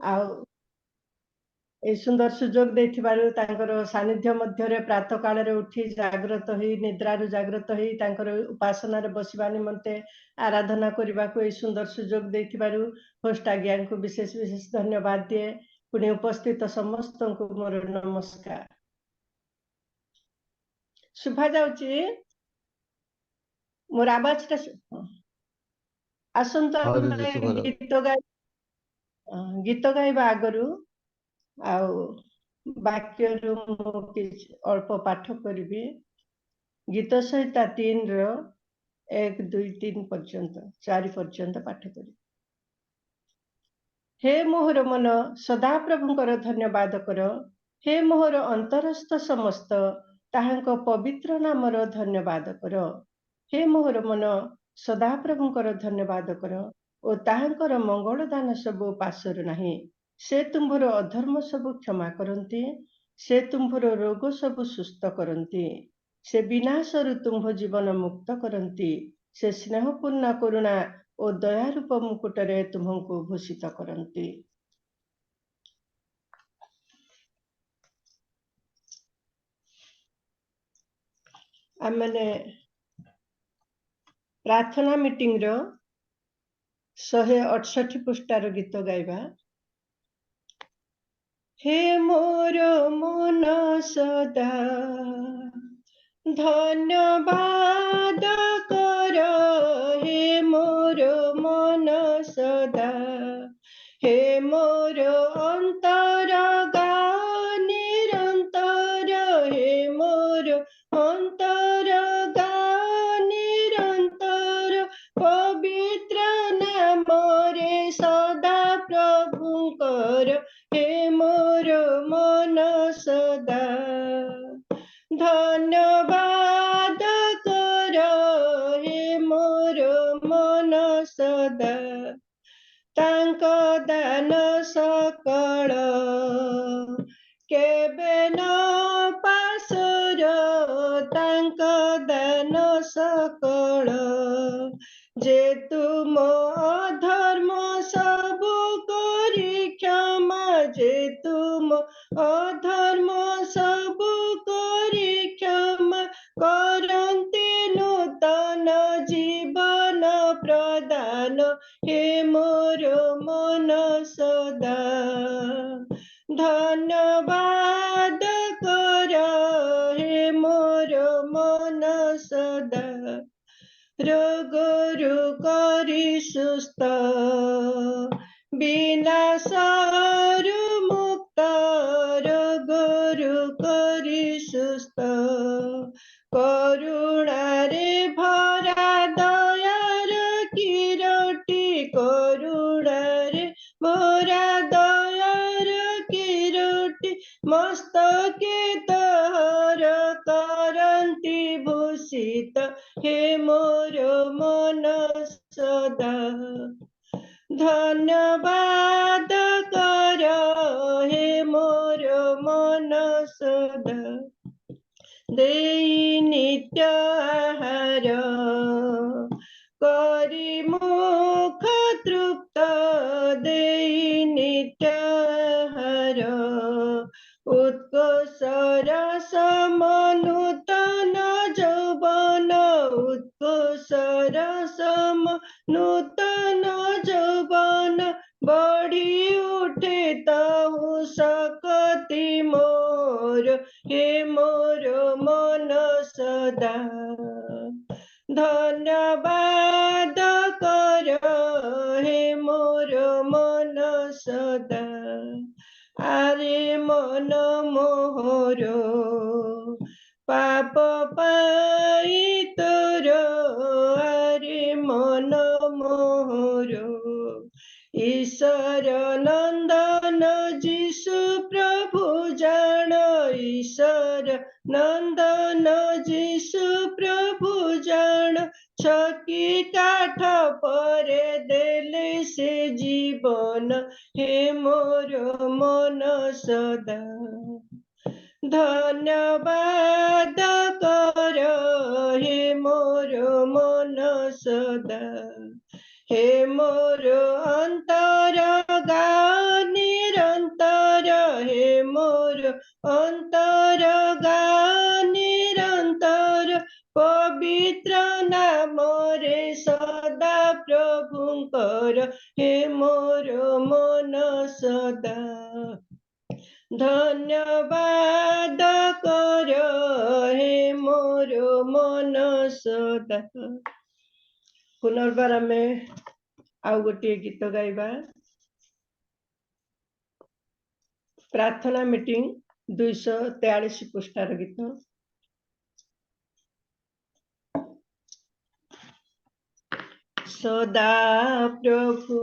आउ ए सुंदर सुजोग देथिबारु तांकर सानिध्य मध्यरे प्रातः काल रे उठी जागृत होई निद्रारु जागृत होई तांकर उपासना रे बसिबा निमंते आराधना करिबाकु ए सुंदर सुजोग देथिबारु होस्ट आज्ञा को विशेष विशेष धन्यवाद दिए। पुणी उपस्थित समस्त को मोर नमस्कार। शुभा जाउची मोर आवाज टा आसंत हाँ दीदी शुभ गीत गाइबा आगरु आउ वाक्य अल्प पाठ करी गीत संहिता 3 रो 1 2 3 पर्यंत 4 पर्यंत पाठ करी। हे मोहर मन सदा प्रभुंकर धन्यवाद कर, हे मोहर अंतरस्थ समस्त ताहांक पवित्र नामर धन्यवाद कर। हे मोहर मन सदा प्रभुंकर धन्यवाद कर ओ ताहांकर मंगल दान सब पासर नाही। से तुम्भर अधर्म सब क्षमा करती, से तुम्भर रोग सब सुस्थ करती, से विनाशरु तुम्भ जीवन मुक्त करती, से स्नेहपूर्ण करुणा और दयारूप मुकुटरे तुम्हको भूषित करती। आमने प्रार्थना मीटिंग रो 168 पृष्ठार गीत गाइबा। हे मोर मन सदा धन्यवाद कर, हे मोर मन सदा, हे मोर अंतर गा निरंतर, हे मोर अंतर गा निरंतर, पवित्र नाम रे सदा प्रभुंकर, हे मोर मन सदा धन्यवाद कर, हे मोर मन सदा तांक दान सकल केबे न पासर, तांक दान सकल जे तुम अधर्म सब करी क्षमा, जे तुम अधर्म सब करी क्षमा करंती नूतन जीवन प्रदान, हे मोर मन सदा धन्यवाद कर, हे मोर मन सदा रोगरु करी सुस्थ विनाशरु मुक्त, रोगरु करी सुस्थ करुणा रे भरा दयार किरटी, करुणा रे भरा दयार किरटी मस्तके तहर करंती भूषित, हे मोर मन सदा धन्यवाद कर, हे मोर मन सदा देई नित्य आहार करी मुख तृप्त, देई नित्य आहार उत्कर्ष रसम नूतन यौवन, उत्कर्ष रसम नूतन यौवन बढ़ी उठे ताहु सकति मोर, हे मोर मन सदा धन्यवाद कर, हे मोर मन सदा आरे मन मोहर पाप पाई तोर, आरे मन मोहर ईश्वर नंदन जीशु प्रभु जान, ईश्वर नंदन जीशु प्रभु जान छकी काठ परे देले से जीवन, हे मोर मन सदा धन्यवाद कर, हे मोर मन सदा, हे मोर अंतर गा मोर मन सदा धन्यवाद कर हे मोर मन सदा। पुनर्बार आम आउ गोटे गीत गाइबा। प्रार्थना मीटिंग 243 पृष्ठार गीत। सदा प्रभु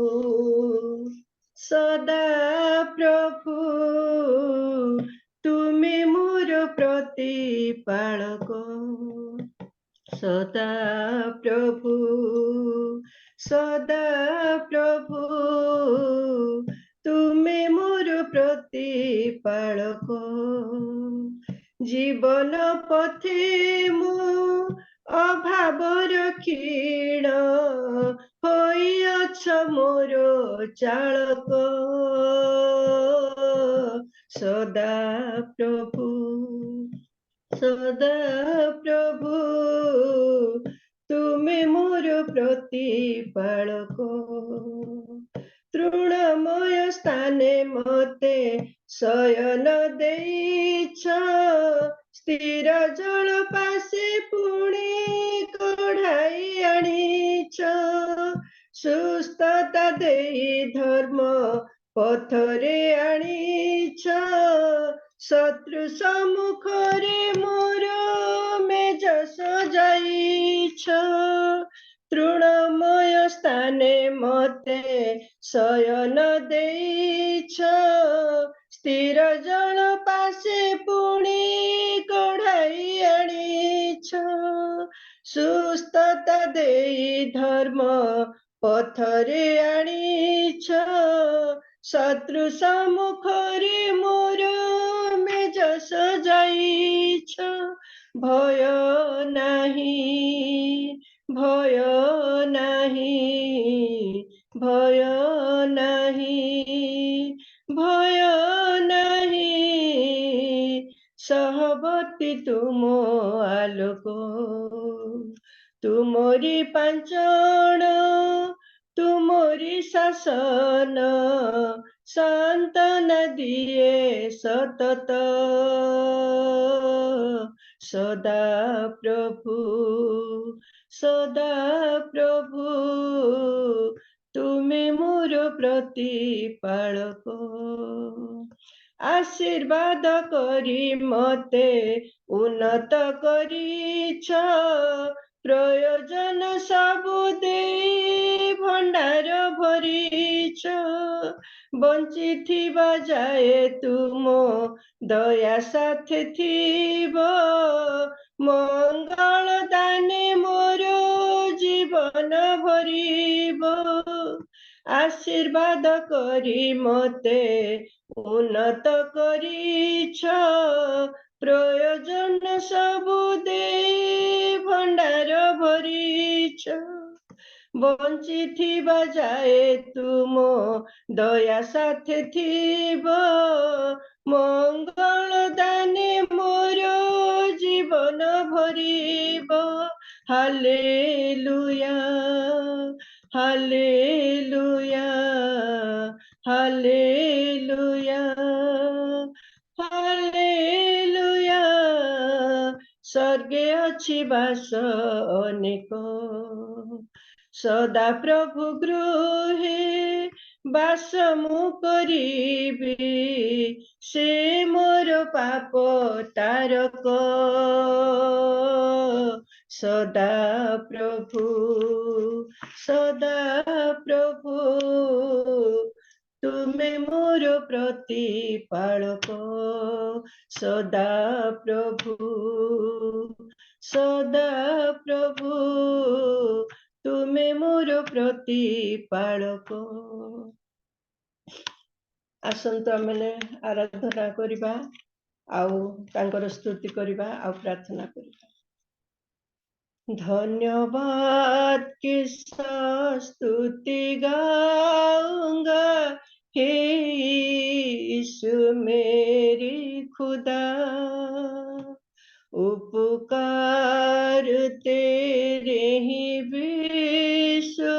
तुमे मोर प्रतिपालक। सदा प्रभु तुमे मोर प्रतिपालक। जीवन पथे मु अभावर क्षीण होइअछ मोर चालक। सदा प्रभु तुमे मोर प्रतिपालक। तृणमय स्थाने मते शयन देइछ स्थिर जल पासे पुणी कढ़ाई आनिछ। सुस्थता देई धर्म पथरे आनिछ शत्रु सम्मुखरे मोर मेज सजाइछ। तृणमय स्थाने मते शयन देइछ स्थिर जल पासे पुणी कढ़ाई आनिछ। सुस्थता देई धर्म पथरे आनिछ शत्रु सम्मुखरे मोर मेज सजाइछ। भय नाही भय नाही भय नाही भय नाही सहवर्ती तुम आलोक। तुमरी पांचन तुमरी शासन सांत्वना दिए सतत। सदा प्रभु तुमे मोर प्रतिपालक। आशीर्वाद करी मते उन्नत करिछ प्रयोजन सबु देई भंडार भरिछ। बंचिथिबा जाए तुम दया साथे थिब मंगल दाने मोर जीवन भरिब। आशीर्वाद करी मते उन्नत करिछ प्रयोजन सबु देई भंडार भरिछ। बंचिथिबा जाए तुम दया साथे थिब मंगल दाने मोर जीवन भरिब। Hallelujah hallelujah hallelujah hallelujah. स्वर्गे अछि बास अनेक सदा प्रभु गृहे बास मु करिबी से मोर पाप तारक। सदा प्रभु तुमे मोर प्रतिपालक। सदा प्रभु तुमे मोर प्रतिपालक। आसंतु आमने आराधना करिबा आउ तांकर स्तुति करिबा आउ प्रार्थना करिबा। धन्यवाद किसा स्तुति गाऊंगा हे यीशु मेरी खुदा। उपकार तेरे ही बेशुमार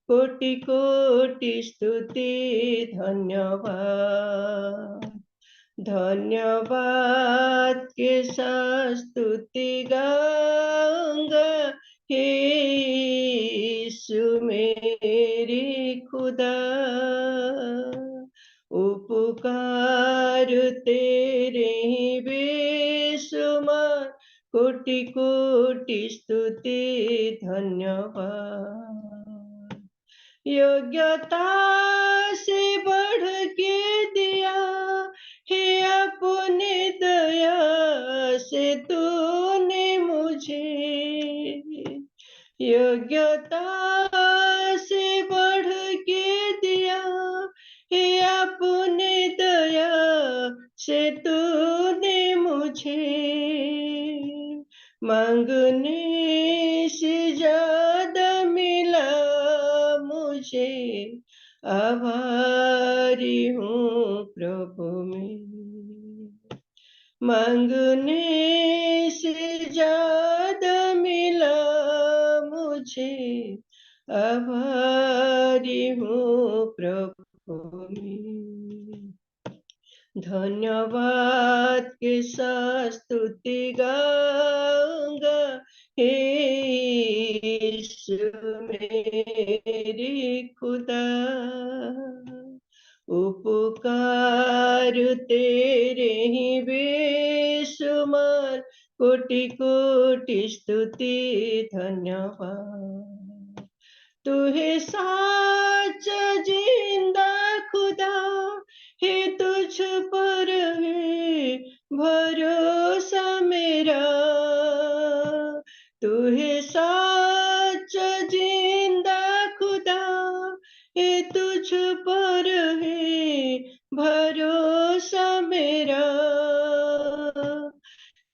कोटि कोटि स्तुति धन्यवाद। धन्यवाद के साथ स्तुति गाऊंगा, हे यीशु मेरी खुदा। उपकार तेरे ही बेशुमार, कोटि कोटि स्तुति धन्यवाद। योग्यता से बढ़ के दिया है अपने दया से तूने मुझे। योग्यता से बढ़ के दिया है अपने दया से तूने मुझे। मांगने से ज्यादा मिला मुझे, आभारी हूँ प्रभु मैं। मांगने से ज्यादा मिला मुझे, आभारी हूँ प्रभु मैं। धन्यवाद के साथ स्तुति गाऊंगा, हे यीशु मेरी खुदा। उपकार तेरे ही बेशुमार, कोटि कोटि स्तुति धन्यवाद। तू है साचा जिंदा खुदा, है तुझ पर है भरोसा मेरा। तू है साचा जिंदा खुदा, है तुझ पर है भरोसा मेरा।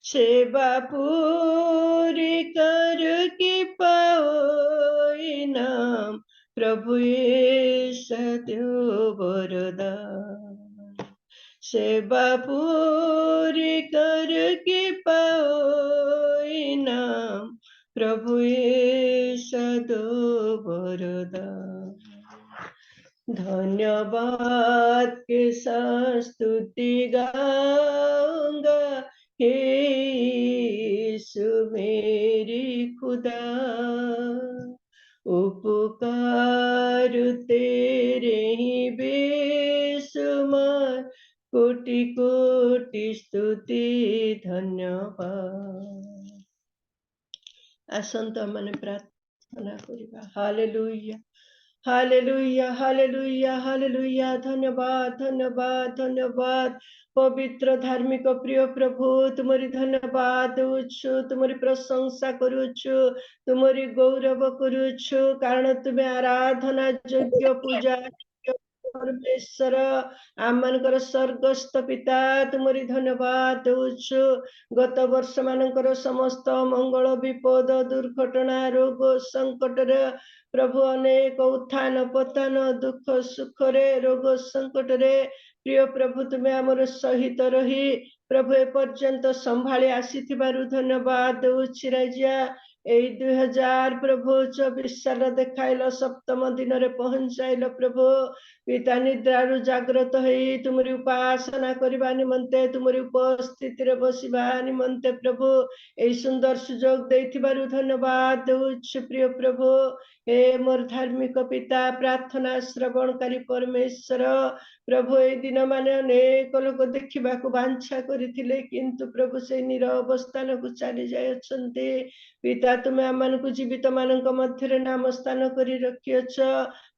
सेवा पूरी करके पाओ इनाम, प्रभु यीशु दो वरदान। सेवा पूरी करके पाओ इनाम, प्रभु यीशु दो वरदान। धन्यवाद के साथ स्तुति गाऊंगा, हे यीशु मेरी खुदा। उपकार तेरे ही बेशुमार, कोटि कोटि स्तुति धन्यवाद। आसंत मैंने प्रार्थना करिबा। Hallelujah hallelujah hallelujah hallelujah. धन्यवाद धन्यवाद धन्यवाद पवित्र धार्मिक प्रिय प्रभु, तुमरी धन्यवाद देउछु, तुमरी प्रशंसा करुछु, तुमरी गौरव करुछु, कारण तुम्हें आराधना योग्य पूजा परमेश्वर आमनकर स्वर्गस्थ पिता, तुमरी धन्यवाद देउछु। गत वर्ष मानकर समस्त मंगल विपद दुर्घटना रोग संकट प्रभु अनेक उत्थान पतन दुख सुख रे रोग संकट रे प्रिय प्रभु तुम्हें आमर सहित रही प्रभु एपर्यंत संभाली आसीथिबारु धन्यवाद देउछि राजा। एई 2000 प्रभु 24 साल देखाइल सप्तम दिन रे पहुंचाइल प्रभु। पिता निद्रारु जाग्रत होई तुमरी उपासना करबा निमंते, तुमरी उपस्थिति रे बसिबा निमंते प्रभु एई सुंदर सुजोग देथिबारु धन्यवाद देउछि प्रिय प्रभु। हे मोर धार्मिक पिता, प्रार्थना श्रवणकारी परमेश्वर प्रभु ए दिन माने अनेक लोक देखा बांछा करथिले किंतु प्रभु से निर अवस्थान को चली जायछन्ते। पिता तुम्हें आमनकु जीवित मानक मध्य नाम स्थान करी रखियछ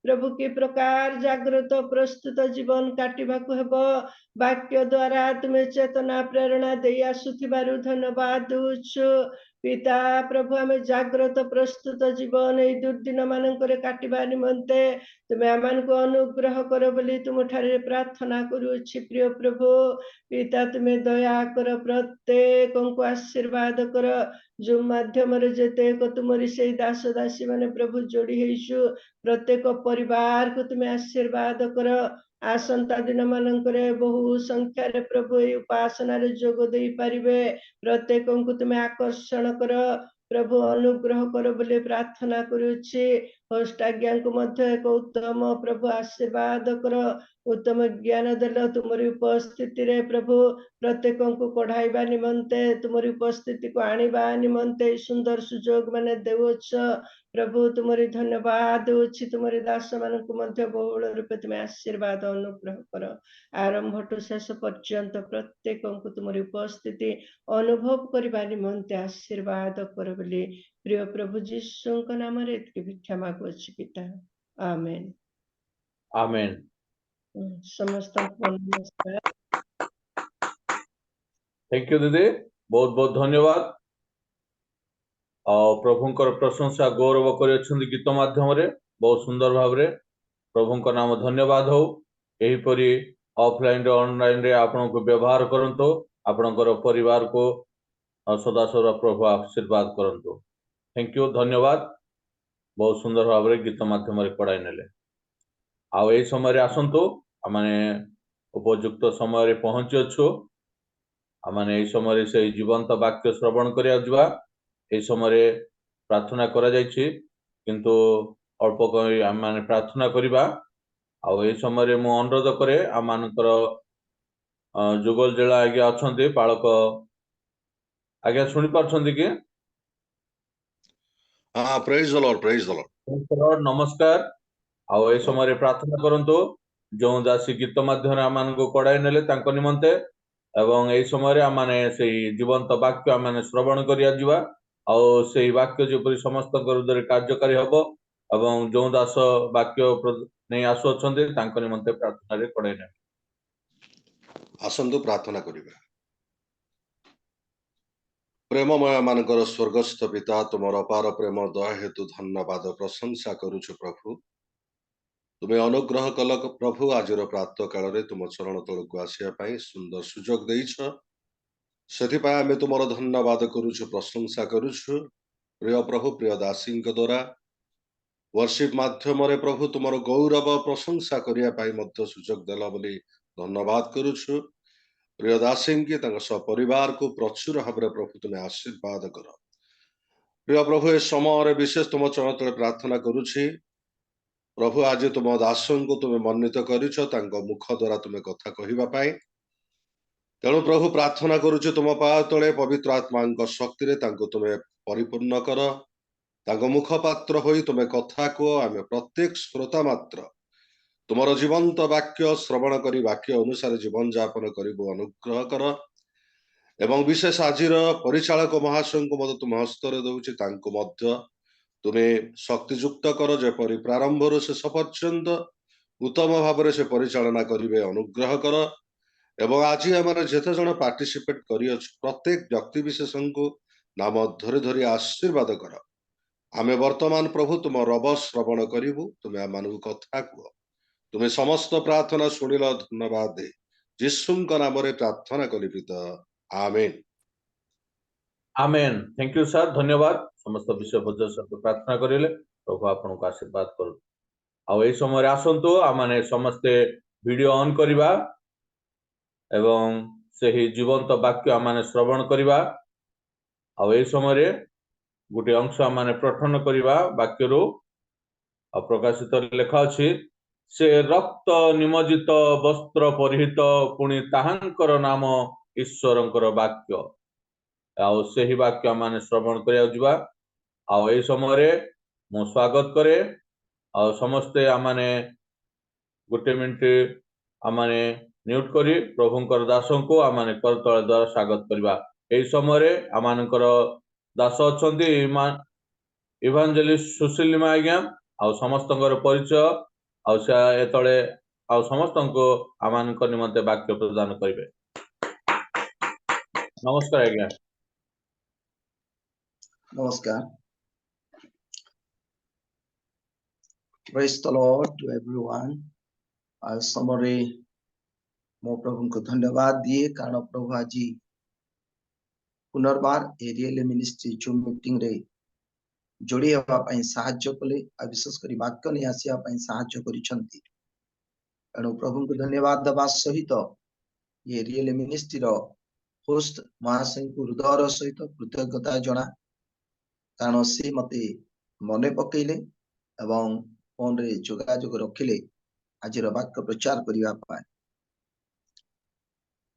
प्रभु। कि प्रकार जागृत प्रस्तुत जीवन काटिबाकु हेबो वाक्य द्वारा तुम्हें चेतना प्रेरणा दे आसुथिबारु धन्यवाद देउछु पिता। प्रभु आम जाग्रत प्रस्तुत जीवन ये दुर्दिन मानक काटिबा निमंते तुम्हें आमको अनुग्रह कर बोली तुम ठारे प्रार्थना करुछि प्रिय प्रभु। पिता तुम्हें दया कर, प्रत्येक को आशीर्वाद कर, जो माध्यम जेतेक तुमरी से दास दासी माने प्रभु जोड़ी हेसु प्रत्येक परिवार को तुम्हें आशीर्वाद कर। आसंता दिन मानक बहु संख्यार प्रभु ये उपासना जोग दे पारिबे, प्रत्येक को तुम्हें आकर्षण कर प्रभु अनुग्रह कर बोले प्रार्थना करुचे। होस्ट आज्ञा को मध्य एक उत्तम प्रभु आशीर्वाद कर, उत्तम ज्ञान देल तुमरी उपस्थिति रे प्रभु प्रत्येक को कढ़ाइबा निमंते तुमरी उपस्थिति को आनिबा निमंते सुंदर सुजोग माने देउछ प्रभु। तुमरी धन्यवाद अछि, तुमरी दास मान को मध्य बहुल रूपे तुम आशीर्वाद अनुग्रह कर। आरंभ टू शेष पर्यंत प्रत्येक को तुमरी उपस्थिति अनुभव करबा निमंते आशीर्वाद कर बोली प्रिय प्रभु जीशु को नाम रे भिक्षा मागु अछि पिता, आमेन आमेन। समस्त को नमस्कार। थैंक यू दीदी, बहुत बहुत धन्यवाद। प्रभुंकर प्रशंसा गौरव कर गीत माध्यम बहुत सुंदर भाव प्रभुंक नाम धन्यवाद हो। यहीपरि ऑफलाइन ऑनलाइन रे आपण को व्यवहार करंतो, आपणकर परिवार को सदा सदा प्रभु आशीर्वाद करंतो। थैंक यू, धन्यवाद। बहुत सुंदर भाव गीत माध्यम पढ़ाई नेले। आ ए समय आसंतु आमाने उपयुक्त समय पहुंची अच्छु। आमाने ए समय से जीवंत वाक्य श्रवण करिया जवा। ए समय प्रार्थना करा जायछि, किंतु अल्प माने प्रार्थना करिबा। आ ए समय मु अनुरोध करे आमानकर जुगल जिला आज्ञा अछंती बालक आज्ञा सुनि पारछंती कि? हाँ, praise the Lord, praise the Lord. Praise the Lord, नमस्कार। आ ए समय प्रार्थना करंतु जो दासी गीत माध्यम आमान को कड़ाई नेले तांको निमंते, एवं ए समय आमाने से जीवंत वाक्य आमाने श्रवण करिया जिवा। आ से वाक्य जो समस्त कार्यकारी हबो, एवं जो दास वाक्य नहीं आसु अछंती तांको निमंते प्रार्थना रे कड़ाई ने आसंतु प्रार्थना करिबा। प्रेममय मानकर स्वर्गस्थ पिता, तुमर अपार प्रेम दया हेतु धन्यवाद प्रशंसा करुछु प्रभु। तुम्हें अनुग्रह कल प्रभु आज प्रातः काल रे तुम चरण तल को आसिया पाई सुंदर सुजोग देइछ। सेथिपाई आमे तुमर धन्यवाद करुछु, प्रशंसा करुछु। प्रिय प्रभु, प्रिय दासी द्वारा वर्शिप माध्यम रे प्रभु तुमर गौरव प्रशंसा करिया पाई मध्य सुजोग देला बोली धन्यवाद करुछु। प्रिय दासी की परिवार को प्रचुर भाव प्रभु तुम्हें आशीर्वाद कर। प्रिय प्रभु, ए समय विशेष तुम चरण तले प्रार्थना करुछि प्रभु। आज तुम दासन को तुम्हें मन्नित करिछ, तांको मुख द्वारा तुम्हें कथा कहिबा पाई। तेणु प्रभु प्रार्थना करुछु तुम पाद तले पवित्र आत्मा शक्ति रे तांको तुम्हें परिपूर्ण कर। तांको मुखपात्र होई तुम्हें कथा को आमे प्रत्येक श्रोता मात्र तुमर जीवंत वाक्य श्रवण करी वाक्य अनुसार जीवन यापन करिबो अनुग्रह कर। एवं विशेष आजिर परिचालक महाशय को मत तुम हस्तर दउछि, तांको मध्य तुम्हें शक्तियुक्त कर, जेपरि प्रारंभ शेष पर्यंत उत्तम भाव से परिचालना करिवे अनुग्रह कर। एवं आज आम जेते जन पार्टिसिपेट करी प्रत्येक व्यक्ति विशेष को नाम धरी धरी आशीर्वाद कर। आमे वर्तमान प्रभु तुम रब श्रवण करिबु, तुम्हें आम कथा कह। तुम्हें समस्त प्रार्थना शुणिल, धन्यवाद दे यीशु नाम रे प्रार्थना कली पिता, आमेन आमेन। थैंक यू सर, धन्यवाद। समस्त विषय वजह से प्रार्थना करिले प्रभु आपन को आशीर्वाद करू। आ ए समय आसंतु आमाने समस्ते वीडियो ऑन करिबा एवं सही जीवंत वाक्य आमाने श्रवण करिबा। आ ए समय गोटे अंश आमाने पठन करिबा वाक्य रो प्रकाशित लेखा अछि। से रक्त निमज्जित वस्त्र परिहित, पुणी ताहांकर नाम ईश्वरंकर वाक्य। आउ सही वाक्य माने श्रवण करिया जिबा। आउ ए समय मु स्वागत करे। आउ समस्ते आमाने गोटे मिनिट आमाने म्यूट करी प्रभुंकर दासों को आमाने करतल द्वारा स्वागत करिबा। ए समय आमानकर दास अछंती इवांजेलिस्ट सुशील आज्ञा। आउ समस्तंकर परिचय आउ से एतळे आउ समस्तंको आमानकर निमंते वाक्य प्रदान करिवे। नमस्कार आज्ञा। नमस्कार। Praise the Lord to everyone. आज समरे मो प्रभु को धन्यवाद दिए, कारण प्रभु आज पुनर्बार एरियल मिनिस्ट्री जो मीटिंग रे जोड़ी हवा पई सहाय्य कले, आ विशेष करी वाक्य नै आसिया पई सहाय्य करिसंती। एणु प्रभु को धन्यवाद दबा सहित ये एरियल मिनिस्ट्री रो होस्ट महाशय को हृदयर सहित कृतज्ञता जना। कारण से मते मने पकेइले एवं फोन रे जोगाजोग रखिले आज वाक्य प्रचार करिवा पाए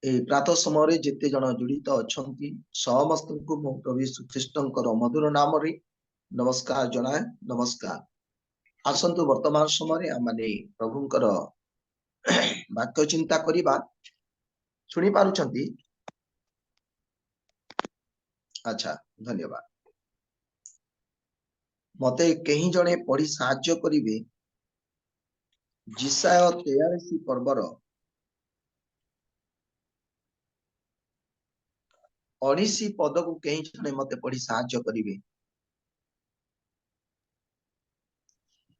ए प्रातः समय जेते जन जुड़ित अछंती समस्त को मो प्रभु यीशु ख्रीष्टंकर मधुर नाम रे नमस्कार जनाए नमस्कार आसंतु वर्तमान समय आमाने प्रभुंकर वाक्य चिंता करिबा सुनी पारुछंती अच्छा धन्यवाद मते कहीं जने पढ़ी साहाय्य करिवे जिसाय 43 पर्वर 19 पद को कहीं जने मते पढ़ी साहाय्य करिवे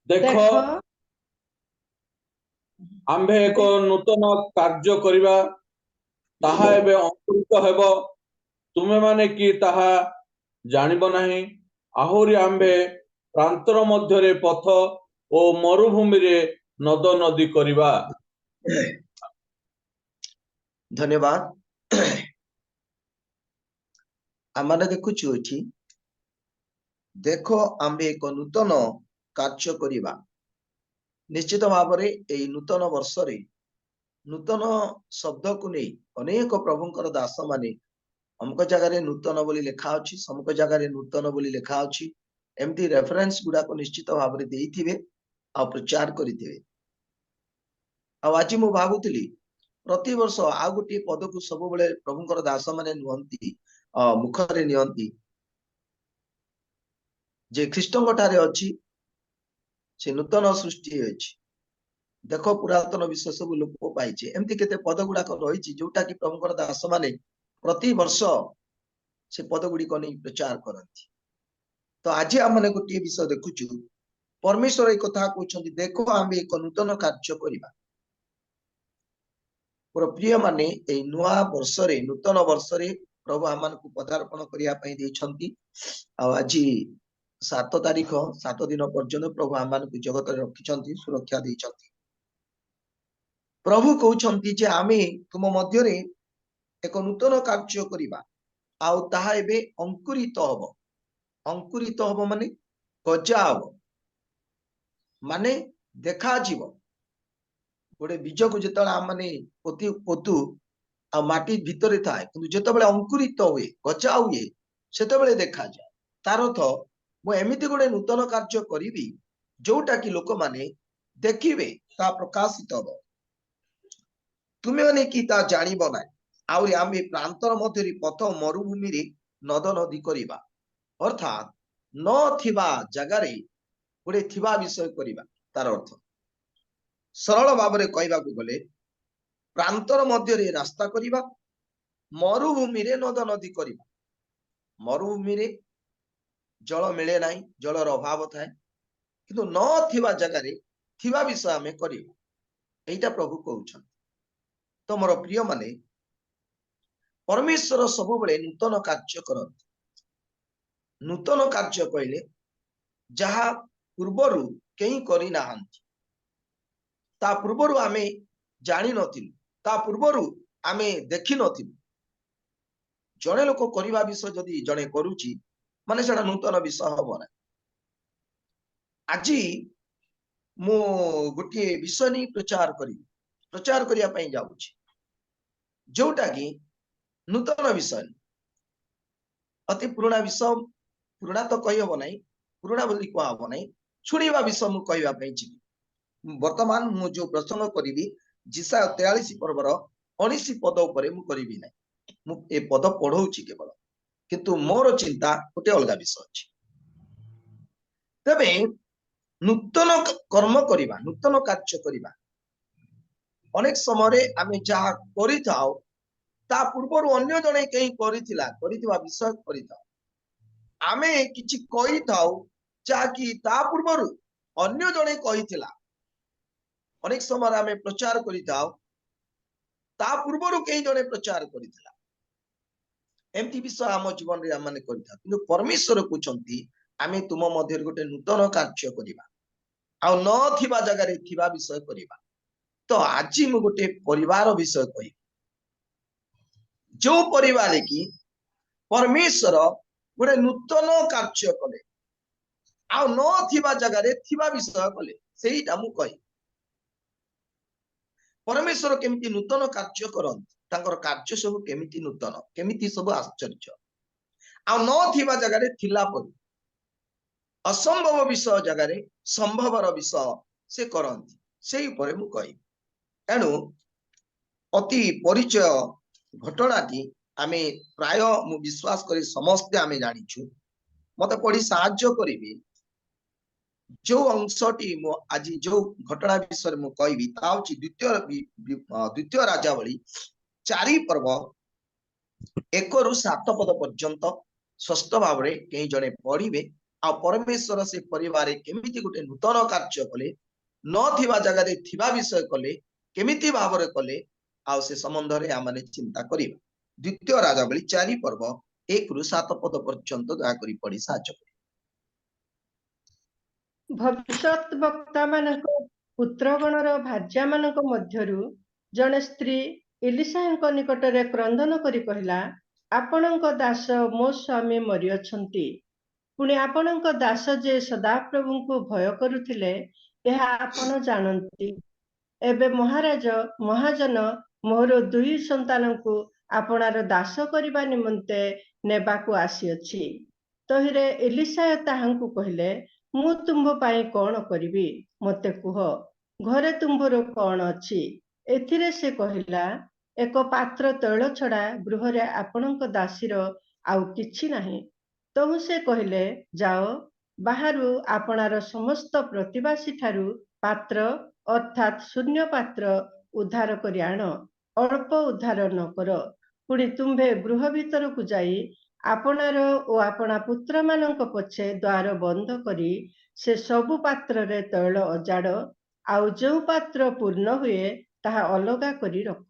देखो ଦେଖ आम्भे एक नूतन कार्य करिबा ताहा एबे अंकुरित हेबो तुमे माने कि ताहा जानिबो नाही आहुरी आम्भे प्रांतर मध्यरे पथ ओ मरुभूमि रे नद नदी करिबा धन्यवाद आमाने देखुछु एठी देखो आम्भे एक नूतन कार्य करिबा निश्चित भावरे एई नूतन वर्ष रे नूतन शब्द को नहीं अनेक प्रभुंकर दास माने अमुक जगह नूतन बोली लिखा अछि समुक जगह नूतन बोली लिखा अछि एमती रेफरेंस गुडा को निश्चित भाव में देइथिबे आ प्रचार करिथिबे आज मु भाबुतली प्रति वर्ष आ गोटे पद को सब बेले प्रभुंकर दास माने नुहंती मुखरे नियंती जे ख्रीष्टंगठारे अछि से नूतन सृष्टि अछि देखो पुरातन विश्व सब लोप पाइछे एमती केते पद गुडा रही जोटा कि प्रभुंकर दास माने प्रति वर्ष से पद गुडी को नहीं प्रचार करती तो आज आम मैंने गोटे विषय देखुचु परमेश्वर एक कथा कहते देखो आम एक नूतन कार्य करवा मोर प्रिय माने नुआ वर्ष रे नूतन वर्ष रे प्रभु आम को पदार्पण करने आज 7 तारीख 7 दिन पर्यंत प्रभु आम को जगत रखिंट सुरक्षा देइछंती प्रभु कहते जे आमे तुम मध्य एक नूतन कार्य करवा आउ ताहा एबे अंकुरित हब माने गजा हब माने देखा जीव गोटे बीज को जिते आम माने पोतु आ माटी भितर थाए कि जिते अंकुरित हुए गजा हुए से देखा जाए तार अर्थ मुझे एमती गोटे नूतन कार्य करी जोटा कि लोक माने देखिबे ता प्रकाशित हब तुमे माने कि ता जानिब ना आउरी आमे प्रांतर मध्य पथ मरुभूमि रे नद नदी करिबा अर्थात न थिबा जगारे गोटे थिबा विषय करिबा तार अर्थ सरल भाव में कहबा को गले प्रांतर मध्य रे रास्ता करिबा मरुभूमि रे नद नदी करिबा मरुभूमि रे जल मिले नाही जलर अभाव थाए किंतु न थिबा जगारे थिबा विषय आमे करिबा एटा प्रभु कहउछन तो मोर प्रिय माने परमेश्वर सब बेले नूतन कार्य करत नूतन कार्य कहले जहा पूर्वरु कहीं करी नाहंती ता पूर्वरु आमे जानी नथिलु ता पूर्वरु आमे देखि नथिलु जने लोक करिबा विषय जदि जने करूची माने सेटा नूतन विषय हबो ना आजी मो गोटे विषय नहीं प्रचार करिया पई जाउची जोटा कि नूतन विषय अति पुराना विषय पुराना तो कही हबो नहीं पुराना बोली कह हबो नहीं छुड़ीबा विषय मु कहबा पई छी वर्तमान मु जो प्रसंग करिवि जिसाय 43 पर्वर 19 पद ऊपर मु करिवि नहीं मु ए पद पढौची केवल किंतु मोर चिंता गोटे अलगा विषय अछि तबे नूतन कर्म करिबा नूतन कार्य करिबा अनेक समय आमे जहा करि थाओ ता पूर्वर अन्य जने कहीं करिथिबा विषय करिथाओ आमे किछि कहि थाओ जाकि ता पूर्वर अन्य जने कहिथिला अनेक समय आमे प्रचार करिथाओ ता पूर्वर कहीं जने प्रचार करिथिला एमती विषय आम जीवन रे आमे करिथा किंतु परमेश्वर कहउछंती आमे तुम मध्य गोटे नूतन कार्य करिबा आ न थिबा जगह रे थिबा विषय करिबा तो आज मु गोटे परिवार विषय कहि जो परिवार की परमेश्वर गोटे नूतन कार्य कले आ नथिबा जगह थिबा विषय कले सेईटा मु कहि परमेश्वर केमिति नूतन कार्य करंती तांकर कार्य सब केमिति नूतन केमिति सब आश्चर्य आ नथिबा जगह थिला परि असंभव विषय जगह संभवर विषय से करंती सेई परे मु कहि एणु अति परिचय घटनाटी आमे प्राय मु विश्वास करी समस्ते आमे जानिछु मते पढ़ी साहाय्य करिबी जो अंशटी मु आज जो घटना विषय मु कहबी ता होची द्वितीय राजावली 4 पर्व 1 रु 7 पद पर्यंत स्पष्ट भाव रे कई जने पढ़िबे आ परमेश्वर से परिवार केमिति गोटे नूतन कार्य कले न थिबा जगह रे थिबा विषय कले केमिति भाव रे कले आ से संबंध रे आमाने चिंता करिबा द्वितीय राजावली 4 पर्व 1 रु 7 पद पर्यंत दया करी पढ़ी साहाय्य करिबा भविष्यत वक्ता मानक पुत्रगणर भार्या मानक मध्यरु जने स्त्री इलिशाଙ୍କ निकटरे क्रंदन करी कहिला आपणଙ୍କ दास मो स्वामी मरि अछंती पुणी आपणଙ୍କ दास जे सदाप्रभुଙ୍କୁ भय करुथिले ଏହା ଆପଣ ଜାଣନ୍ତି एबे महाराज महाजन मोर 2 सन्तानଙ୍କୁ आपणार दास करिबा निमंते नेबाकू आसीअछि तहिरे एलिशा ताहांकु कहिले मु तुंभ पाई कोन करिबी मते कुह घरे तुंभर कोन अछि एथिरे से कहिला एक पात्र तैल छड़ा गृहरे आपणଙ୍କ दासीर आउ किछि नाही तहु से कहिले जाओ बाहरु आपणार समस्त प्रतिवासी ठारू पात्र अर्थात शून्य पात्र उद्धार करी आण अल्प उद्धार न कर पुणी तुम्भे गृह भीतर को जाई आपणार ओ आपणा पुत्र मानक पछे द्वार बंद करी से सबु पात्र रे तैल अजाड़ आउ जो पात्र पूर्ण हुए ताहा अलगा करी रख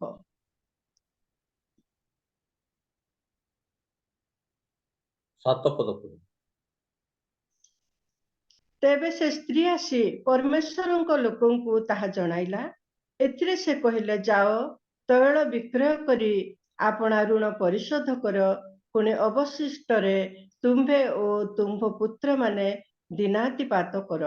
7 पद तेबे से स्त्री आसी परमेश्वरଙ୍କ लोकଙ୍କୁ ताहा जणाइला एथिरे से कहिले जाओ तैल विक्रय करी आपणा ऋण परिशोध कर पुणे अवशिष्ट रे तुम्भे ओ तुम्भ पुत्र माने दिनातिपात कर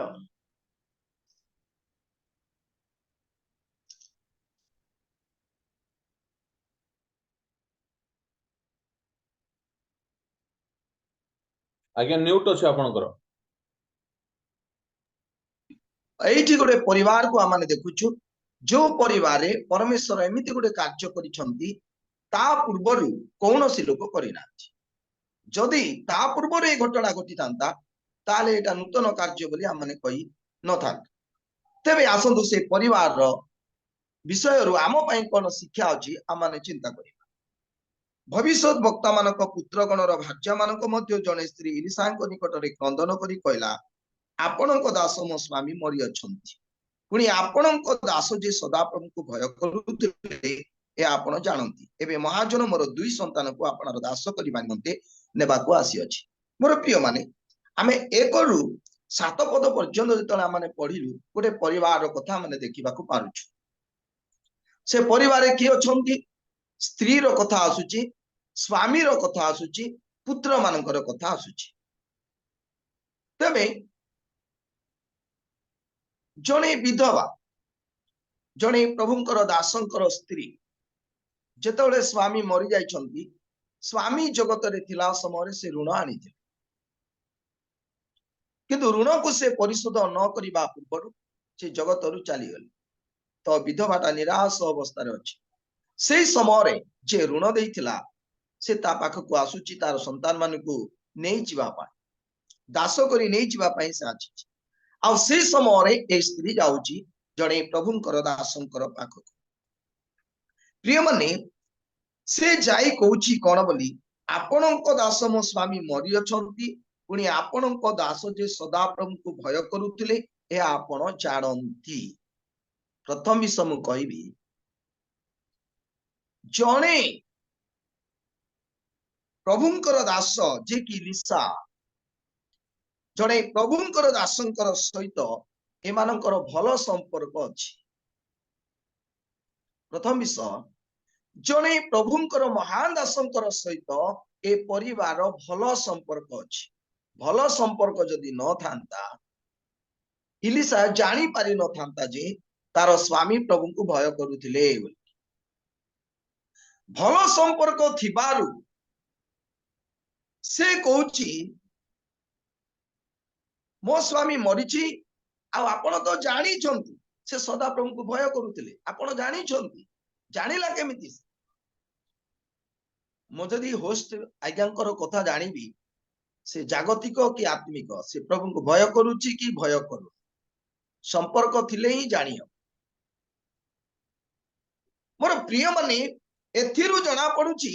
आज्ञा न्यूट अछि आपनकर एठी गोटे परिवार को आमाने देखुछु जो परिवार रे परमेश्वर एमिति गोटे कार्य करिसंती ता पूर्वरु कौनसी लोक करिना जदि ता पूर्वर ए घटना घटी थांता ताले एटा नूतन कार्य बोली आमाने कहि न था तेबे आसंतु से परिवार रो विषय रु आम पई कोन शिक्षा अछि आमाने चिंता करिबा भविष्यत वक्ता मानक पुत्रगणर भार्या मानक मध्य जने स्त्री इलिशाଙ୍କ निकटरे क्रंदन करी कहला आपणଙ୍କ दास मो स्वामी मरि अछंती पुणी आपणଙ୍କ दास जे सदा प्रभु को भय करुथिले ए आपण जानंती एबे महाजन मोर 2 संतान को आपणार दास करिबा निमंते नेबाको आसी अछि मोर प्रिय माने आमे 1 रु 7 पद पर्यंत जतला माने पढिलु गोटे परिवार रो कथा माने देखिबाको पारुछु से परिवार रे की अछंती स्त्री रो कथा आसुची स्वामी रो कथा आसुची पुत्र मानकर कथा आसुची तबे जने विधवा जने प्रभुंकर दासंकर स्त्री जेतबेले स्वामी मरि जाइछंती स्वामी जगत रे थिला समय से ऋण आनिथिले किंतु ऋण को से परिशोध न करिबा पूर्व से जगत रु चली गले तो विधवाटा निराश अवस्था रे अछि से समय रे जे ऋण देइथिला से ता पाख को आसुची तार संतान मान को नहीं जिबा पाई दास करी नहीं जिबा पाई से आछि आ से समय रे ए स्त्री जाउची जणे प्रभुंकर दासंकर पाख को प्रिय माने से जाई कहूची कोन बोली आपणଙ୍କ दास मो स्वामी मरि अछंती पुणी आपणଙ୍କ दास जे सदा प्रभु को भय करुथिले ए आपण जानंती प्रथम विषय मु कहबी जणे प्रभुंकर दास जे कि लिसा जणे प्रभुंकर दासंकर सहित एमानकर भल संपर्क अछि प्रथम विषय जने प्रभुंकर महान दासंकर सहित ए परिवार भल संपर्क अछि भल संपर्क जदि न थांता इलिशा जानी पारि न थांता जे तार स्वामी प्रभु को भय करुथिले भल संपर्क थिबारु से कहूची मो स्वामी मरिची आ आपण तो जानी छंती से सदा प्रभु को भय करुथिले आपण जानी छंती जानिला केमिति मो जदि होस्ट आज्ञांकर कथा जानिबी से जागतिक कि आत्मिक से प्रभु को भय करुची कि भय करू संपर्क थिले ही जानियो मोर प्रिय माने एथिरु जना पडुची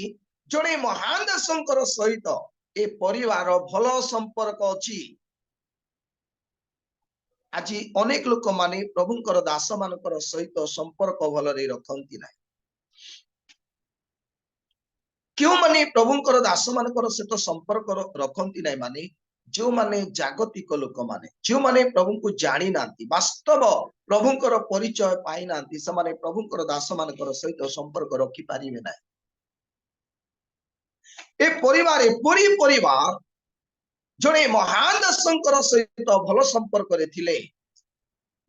जणे महान दासंकर सहित ए परिवार भल संपर्क अछि आज अनेक लोक माने प्रभुंकर दास मानकर सहित संपर्क भलरे रखंती ना क्यों माने प्रभुंकर दास मानकर सहित संपर्क रखंती ना माने जो माने जागतिक लोक माने जो माने प्रभु को जानी नांती वास्तव प्रभुंकर परिचय पाई नांती से माने प्रभुंकर दास मानकर सहित संपर्क रखि पारिबे ना ए परिवार जणे महान दासंकर सहित भल संपर्क रे थिले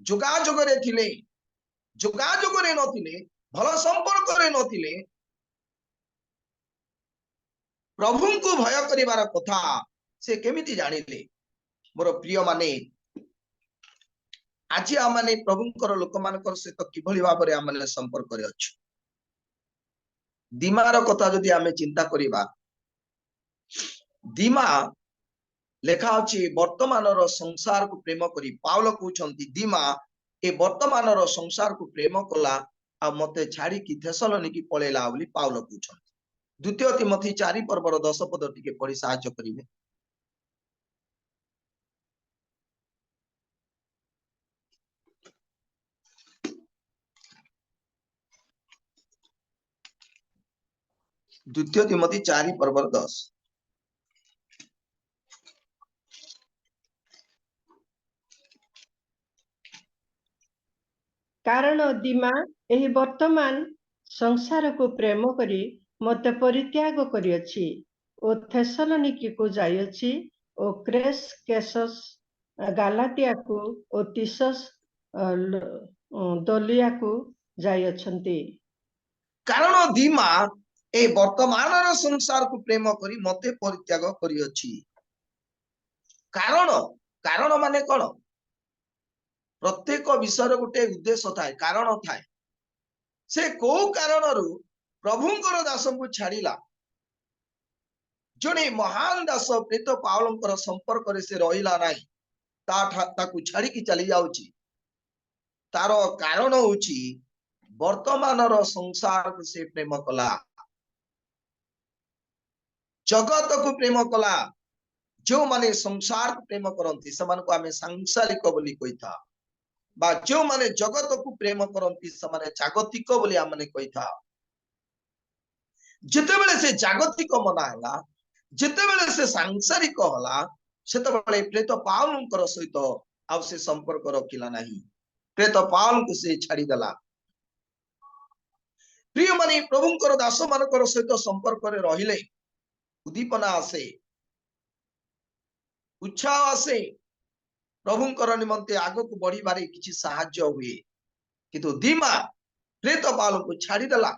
जोगाजोग रे थिले जोगाजोग रे नथिले भल संपर्क रे नथिले प्रभु को भय करिवार कथा से केमिति जानिले मोर प्रिय माने आज आमाने प्रभुंकर लोक मानकर सहित किभली भाबरे आमाने संपर्क रे अछु दीमार कथा जदि आमे चिंता करिबा दीमा लेखा अछि वर्तमानर संसार को प्रेम करी पाउल कहउछंती दीमा ए वर्तमानर संसार को प्रेम कला आ मते छाड़ी कि थेसलोनिकी पळेला बोली पाउल कहउछंती द्वितीय तिमोथी 4 पर्वर 10 पद टिके पढी सहाय्य करिवे द्वितीय तिमोथी 4 पर्वर 10 कारण दीमा एही वर्तमान संसार को प्रेम करी मते परित्याग करियछि ओ थेसलोनिकी को जाइयछि ओ क्रेस केसस गालातिया को ओ तीसस दलिया को जाइयछन्ति कारण दीमा ए वर्तमानर संसार को प्रेम करी मते परित्याग करियछि कारण कारण माने कोन प्रत्येक विषय गोटे उद्देश्य थाए कारण थाए से को कारणरू प्रभुंकर दास को छाड़िला जने महान दास प्रेत पावलंकर संपर्क रे से रहिला नाही ताकू छाड़ी की चली जाउची तार कारण होची वर्तमानर संसार को से प्रेम कला जगत को प्रेम कला जो माने संसार को प्रेम करंती समान को आमे सांसारिक बोली कहिथा बा जो माने जगत को प्रेम करंती समान जागतिक बोली आमने कहिथा जेते बेले से जागतिक मना हला जेते बेले से सांसारिक हला सेते बेले प्रेत पावलंकर सहित आ से संपर्क रखिला नाही प्रेत पावल को से छाड़ी दला प्रिय माने प्रभुंकर दास मानकर सहित संपर्क रे रहिले उद्दीपना आसे उत्साह आसे प्रभुंकर निमंते आग को बढ़ी बारे किछि साहाय्य हुए किंतु दीमा प्रेत पावल को छाड़ी दला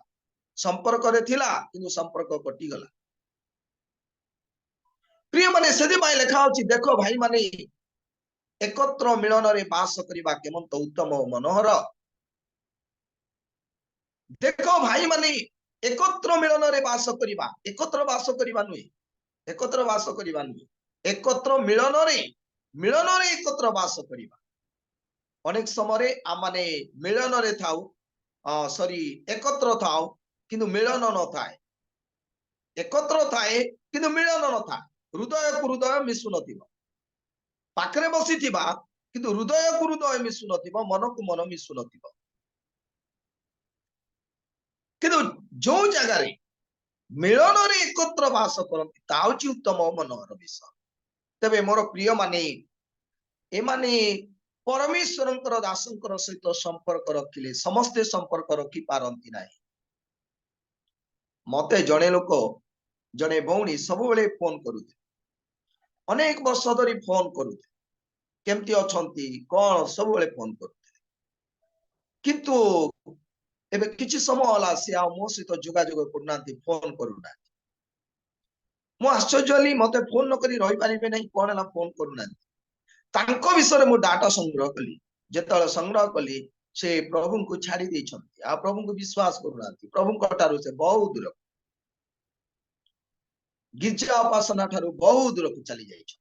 संपर्क रे थिला किंतु संपर्क कटि गला प्रिय माने सेदि बाय लेखा अछि देखो भाई माने एकत्र मिलन रे वास करिबा केमंत उत्तम मनोहर देखो भाई माने एकत्र मिलन रे वास करिबा एकत्र वास करिबा नुई एकत्र वास करिबा नुई एकत्र मिलन रे एकत्र वास करिबा अनेक समय रे आ माने मिलन रे थाउ सॉरी एकत्र थाउ किंतु मिलन न थाए एकत्र थाए किंतु मिलन न थाए हृदय को हृदय मिसु नथिबो पाखरे बसी थिबा किंतु हृदय को हृदय मिसु नथिबो मन को मन मिसु नथिबो किंतु जो जगह रे मिलन रे एकत्र वास करंती ताउची उत्तम मनोहर विषय तबे मोर प्रिय माने ए माने परमेश्वरंकर दासंकर सहित संपर्क रखिले समस्ते संपर्क रखि पारंती नाही मते जड़े लोक जड़े भौणी सब फोन करुते अनेक वर्ष धरी फोन करुते केमती अछंती कौन सब फोन करुते किंतु एबे किछि समय होला से आ मो सहित जोगाजोग करूना फोन करूना मो आश्चर्य मते फोन न करी रही पारिबे नहीं कोन ना फोन करूना तांको विषय मु डाटा संग्रह कली जेतले संग्रह कली से प्रभु को छाड़ी दै छथि आ प्रभु को विश्वास करूना प्रभु को ठारू से बहुत दूर गिरजा उपासना ठारू बहुत दूर को चली जाई छथि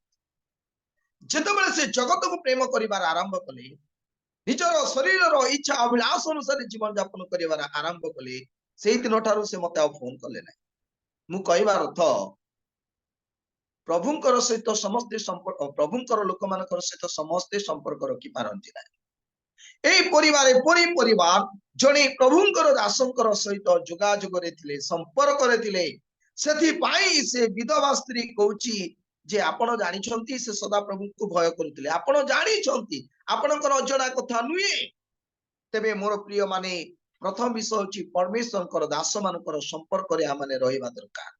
जेतबेले से जगत को प्रेम करिवार आरंभ कले निजर शरीर रो इच्छा अभिलाष अनुसार जीवन यापन करिवार आरंभ कले सेही दिन ठारू से मते फोन कले नै मु कहिवार अर्थ प्रभुंकर सहित समस्त संपर्क प्रभुंकर लोक मानकर सहित समस्त संपर्क रखि पारंती ना एई परिवार जणे प्रभुंकर दासंकर सहित जोगाजोग रे थिले संपर्क रे थिले सेथि पाई से विधवा स्त्री कहूची जे आपण जानि छंती से सदा प्रभु को भय करूतिले आपण जानि छंती आपणकर अजणा कथा नुए तेबे मोर प्रिय माने प्रथम विषय होची परमेश्वरकर दास मानकर संपर्क रे आमाने रहिबा दरकार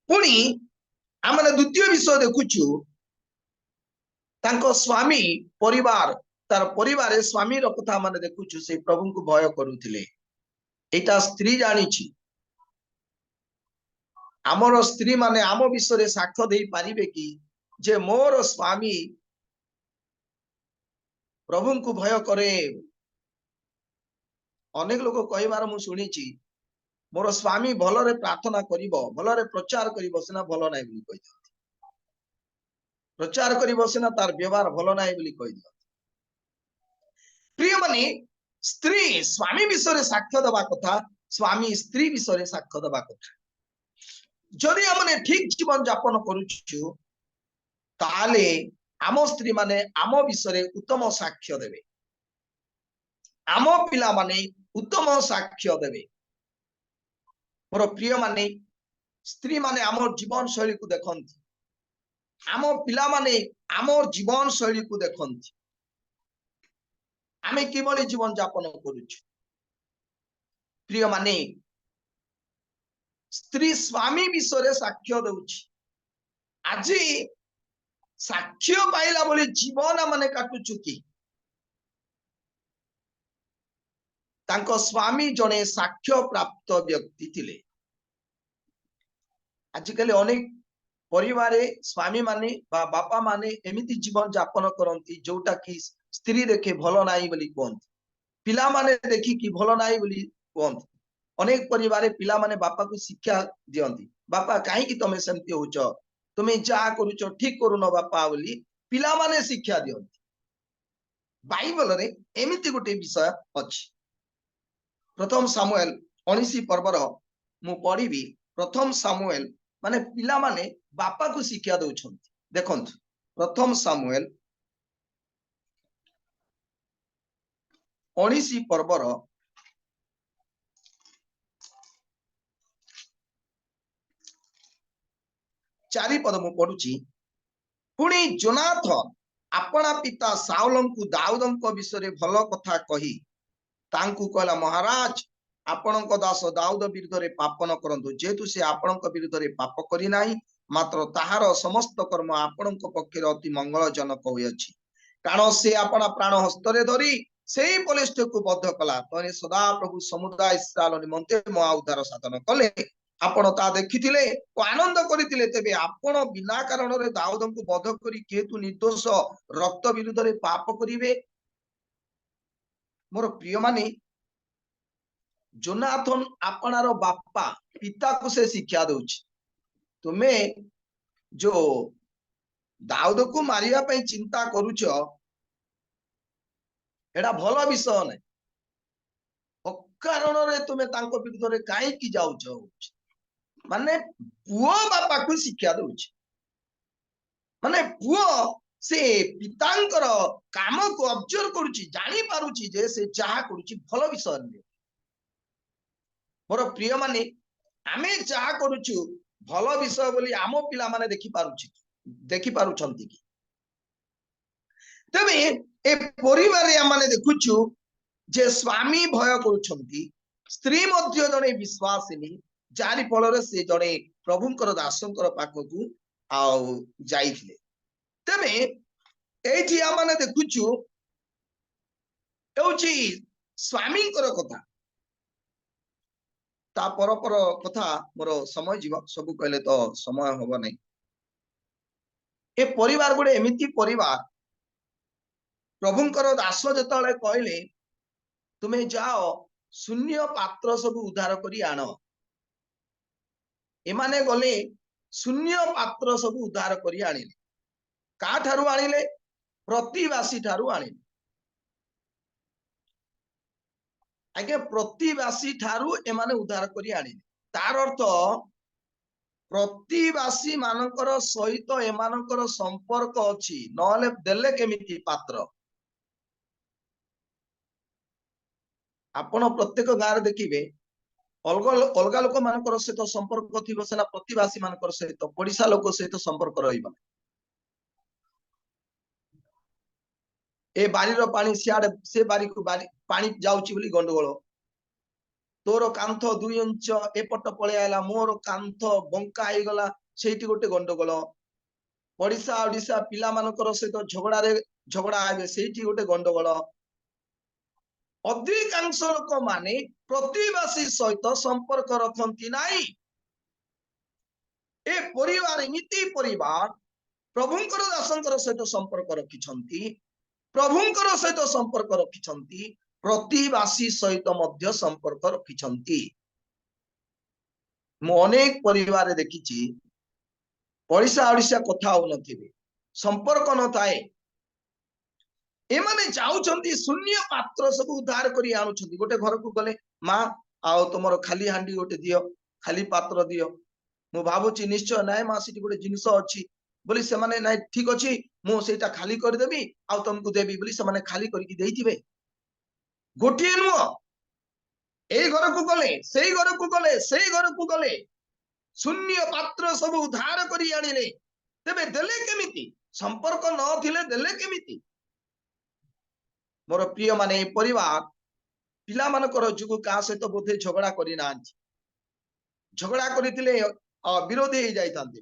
पुणी आमने द्वितीय विषय देखुछु तांको स्वामी परिवार तार परिवार स्वामी रो कथा माने देखुछु से प्रभु को भय करूथिले एटा स्त्री जानी छी आमर स्त्री माने आम विषय रे साक्ष्य देई पारिबे कि जे मोर स्वामी प्रभु को भय करे अनेक लोग कहिबार मु सुनी छी मोर स्वामी भलरे प्रार्थना करिवो भलरे प्रचार करिवो सिना भलो नाइ बोली कहि प्रचार करिवो सिना तार व्यवहार भलो नाइ बोली कहि दियो प्रिय माने स्त्री स्वामी विषय साक्ष्य दबा कथा स्वामी स्त्री विषय साक्ष्य दबा कथा जदि हमने ठीक जीवन यापन करूछु ताले आम स्त्री माने आम विषय उत्तम साक्ष्य देबे आम पिला माने उत्तम साक्ष्य देबे मोर प्रिय माने स्त्री माने आम जीवन शैली को देखंती आम पिला माने आम जीवन शैली को देखंती आमे किभली जीवन यापन करूछु प्रिय माने स्त्री स्वामी विषय साक्ष्य दउछि आज साक्ष्य पाइला बोली जीवन माने काटुछु कि तांको स्वामी जने साक्ष्य प्राप्त व्यक्ति थिले आजिकल अनेक परिवार स्वामी माने बा बापा माने एमिति जीवन यापन करंती जोटा कि स्त्री देखे भलो नाई बोली कहंती पिला माने देखि कि भलो नाई बोली कहंती अनेक परिवार पिला माने बापा को शिक्षा दियंती बापा काहे कि तमे सेमति होउछ तुमे जा करूछ ठीक करू न बापा बोली पिला माने शिक्षा दियंती बाइबल रे एमिति गोटे विषय अछि प्रथम सामुएल 19 पर्वर मु पढ़िबी प्रथम सामुएल माने पिला माने बापा को शिक्षा दउछंती देखंत प्रथम सामुएल 19 पर्वर 4 पद मु पढुची पुणी जोनाथन अपना पिता साउलम को दाऊदम को विषय भल कथा कही तांकु कहला महाराज आपणक दास दाऊद विरुद्ध रे पाप न करंतु जेतु से आपणक विरुद्ध रे पाप करी नाही मात्र ताहार समस्त कर्म आपणक पक्षे अति मंगलजनक होई अछि कारण से अपना प्राण हस्तरे धरी सेही बलिष्ठ को बद्ध कला तने सदा प्रभु समुदाय इस्राएल निमंते महा उद्धार साधन कले आपण ता देखिथिले ओ आनंद करिथिले तेबे आपण बिना कारण रे दाऊद को बद्ध करी केतु निर्दोष रक्त विरुद्ध रे पाप करिवे मोर प्रिय माने जोनाथन आपनार बापा पिता को से शिक्षा दउछि तुमे जो दाऊद को मारिया पई चिंता करूछ एडा भलो विषय नै अकारण रे तुमे तांको विरुद्ध रे काहे की जाउछ माने पुओ बापा को शिक्षा दउछि माने पुओ से पितांकर काम को ऑब्जर्व करूची जानी पारुची जे से चाहा करूची भलो विषय नै मोर प्रिय माने आमे चाहा करूछु भलो विषय बोली आमो पिला माने देखि पारुछंती कि तबे ए परिवार रे माने देखुछु जे स्वामी भय करूछंती स्त्री मध्य जड़े विश्वासिनी जारी फल से जड़े प्रभुंकर दासंकर पाखकू आउ जाइथिले तेबे एठी आमाने देखुछु एउची स्वामींकर कथा ता पर कथा मोर समय जीव सब कहले तो समय हबो नै ए परिवार गुडे एमिति परिवार प्रभुंकर दास जतले कहले तुमे जाओ शून्य पात्र सब उद्धार करी आण एमाने गले शून्य पात्र सब उद्धार करी आनिले का ठारू आनिले प्रतिवासी ठारू आनिले आगे प्रतिवासी ठारू एमाने उद्धार करी आनिले तार अर्थ प्रतिवासी मानकर सहित एमानकर संपर्क अछि नले देले केमिति पात्र आपण प्रत्येक गाँव देखिबे अलगा लोक मानकर सहित संपर्क थिबो सेना प्रतिवासी मानकर सहित पड़िसा लोक सहित संपर्क रहिबो ए बारीर पानी सियाडे से बारी को बारी पानी जाउची बोली गंडगोल तोर कांथ 2 इंच एपट पळे आला मोर कांथ बंका आइ गला सेठी गोटे गंडगोल पड़िसा ओडिसा पिला मानकर सहित झगड़ा आबे सेठी गोटे गंडगोल अधिकांश लोक माने प्रतिवासी सहित संपर्क रखती नाई ए परिवार एमिति परिवार प्रभुंकर दासंकर सहित संपर्क रखिछंती प्रभुंकर सहित संपर्क रखिछंती प्रतिवासी सहित मध्य संपर्क रखिछंती मु अनेक परिवार देखिछि पड़िसा ओडिसा कथा हो नथिबे संपर्क न थाए एमाने जाउछंती शून्य पात्र सब उद्धार करी आनुछंती गोटे घर को गले मां आओ तुमर खाली हांडी गोटे दियो खाली पात्र दियो मु भाबुची निश्चय नाय मां सिटी गोटे जिंस अछि बोली से माने नाय ठीक अछि मु सेटा खाली कर देबी आ तुमको देबी बोली से माने खाली करके देइथिबे गोटे नुओ ए घर को गले सेई घर को गले सेई घर को गले शून्य पात्र सब उद्धार करी आनिले तेबे देले केमिति संपर्क न थिले देले केमिति मोर प्रिय माने परिवार पिला मानकर जुगु का सहित बोधे झगड़ा करी नांती झगड़ा करितिले विरोधी हो जाइतांते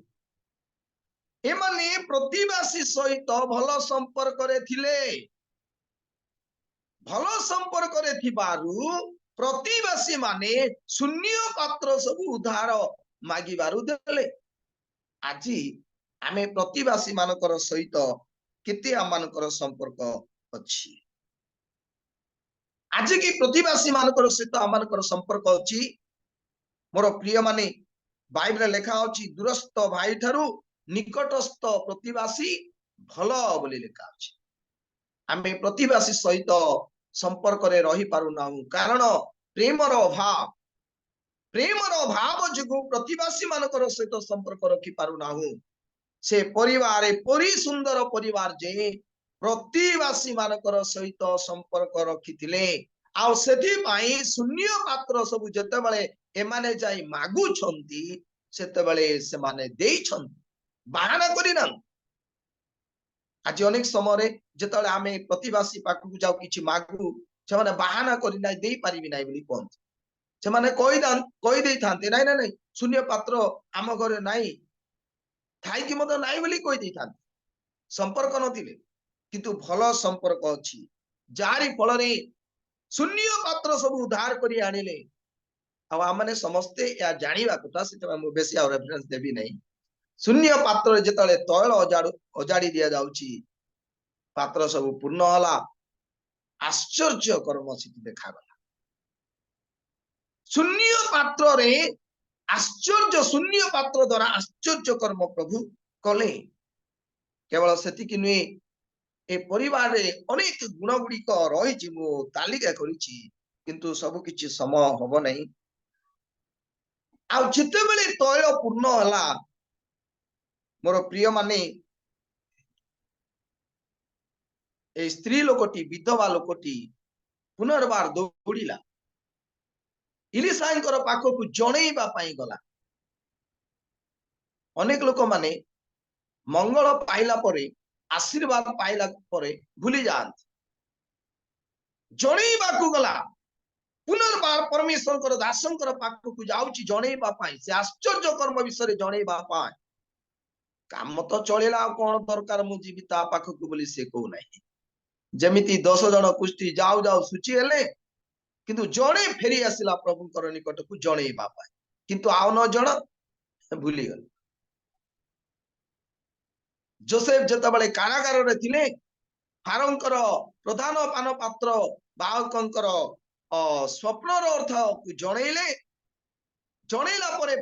एमाने प्रतिवासी सहित भल संपर्क रे थिले भल संपर्क रे थिबारु प्रतिवासी माने शून्य पात्र सब उद्धार मागिबारु देले आजी आमे प्रतिवासी मानकर सहित केते आमानकर संपर्क अछि आज की प्रतिवासी मानकर सहित आमानकर संपर्क अछि मोर प्रिय माने बाइबल लेखा अछि दूरस्थ भाई ठारू निकटस्थ प्रतिवासी भलो बोली लेखा अछि आमे प्रतिवासी सहित संपर्क रे रही पारु नाहु कारण प्रेमर अभाव जुगु प्रतिवासी मानकर सहित संपर्क रखी पारु नाहु से परिवार परि सुंदर परिवार जे प्रतिवासी मानकर सहित संपर्क रखिथिले आ सेठी पाई शून्य पात्र सब जते बेले एमाने जाई मागु छंती सेते बेले से माने देई छंती बहाना करी ना आज अनेक समय रे जतले आमे प्रतिवासी पाखु जाऊ किछि मागु से माने बहाना करी नै देई परिबि नै बोली कोन से माने कोई देई थांते नै नै शून्य पात्र आम घरे नै थाई कि मत नै बोली कोई देई थांते संपर्क नथिले किंतु भलो संपर्क अछि जारी फल रे शून्य पात्र सब उद्धार करी आनिले आ आमने समस्ते या जानिबा कथा से मु बेसी आ रेफरेंस देबी नै शून्य पात्र जतले तैल अजाड़ी दिया जाउची पात्र सब पूर्ण होला आश्चर्य कर्म सिद्धि देखा गला शून्य पात्र रे आश्चर्य शून्य पात्र द्वारा आश्चर्य कर्म प्रभु कले केवल सेति कि नुए ए परिवार रे अनेक गुण गुड़िक रही मु तालिका करिछि किंतु सब किछि समय हबो नै आ जिते बेले तैल पूर्ण होला मोर प्रिय माने ए स्त्री लोकटी विधवा लोकटी पुनर्बार दौड़िला इलिसाईंकर पाखकु जणैबा पाई गला अनेक लोक माने मंगल पाइला परे आशीर्वाद पाइला परे भूली जात जणैबा को गला पुनर्बार परमेश्वर दासंकर पाखक जाऊँची जणेबा पाई से आश्चर्य कर्म विषय जणेबा पाई काम तो चलेला कौन दरकार मु जीवी ता पाखक बोली से कहू नहीं जमिति 10 जन कुष्ठी जाऊ जाऊ सूची हेले किंतु जणे फेरी आसिला प्रभुंकर निकट को जणेबा पाई किंतु आउ न जण भूली गले जोसेफ जतबले कारागार रे थिले फारोंकर प्रधान पान पात्र बाहकंकर स्वप्नर अर्थ को जणेले जणेला परे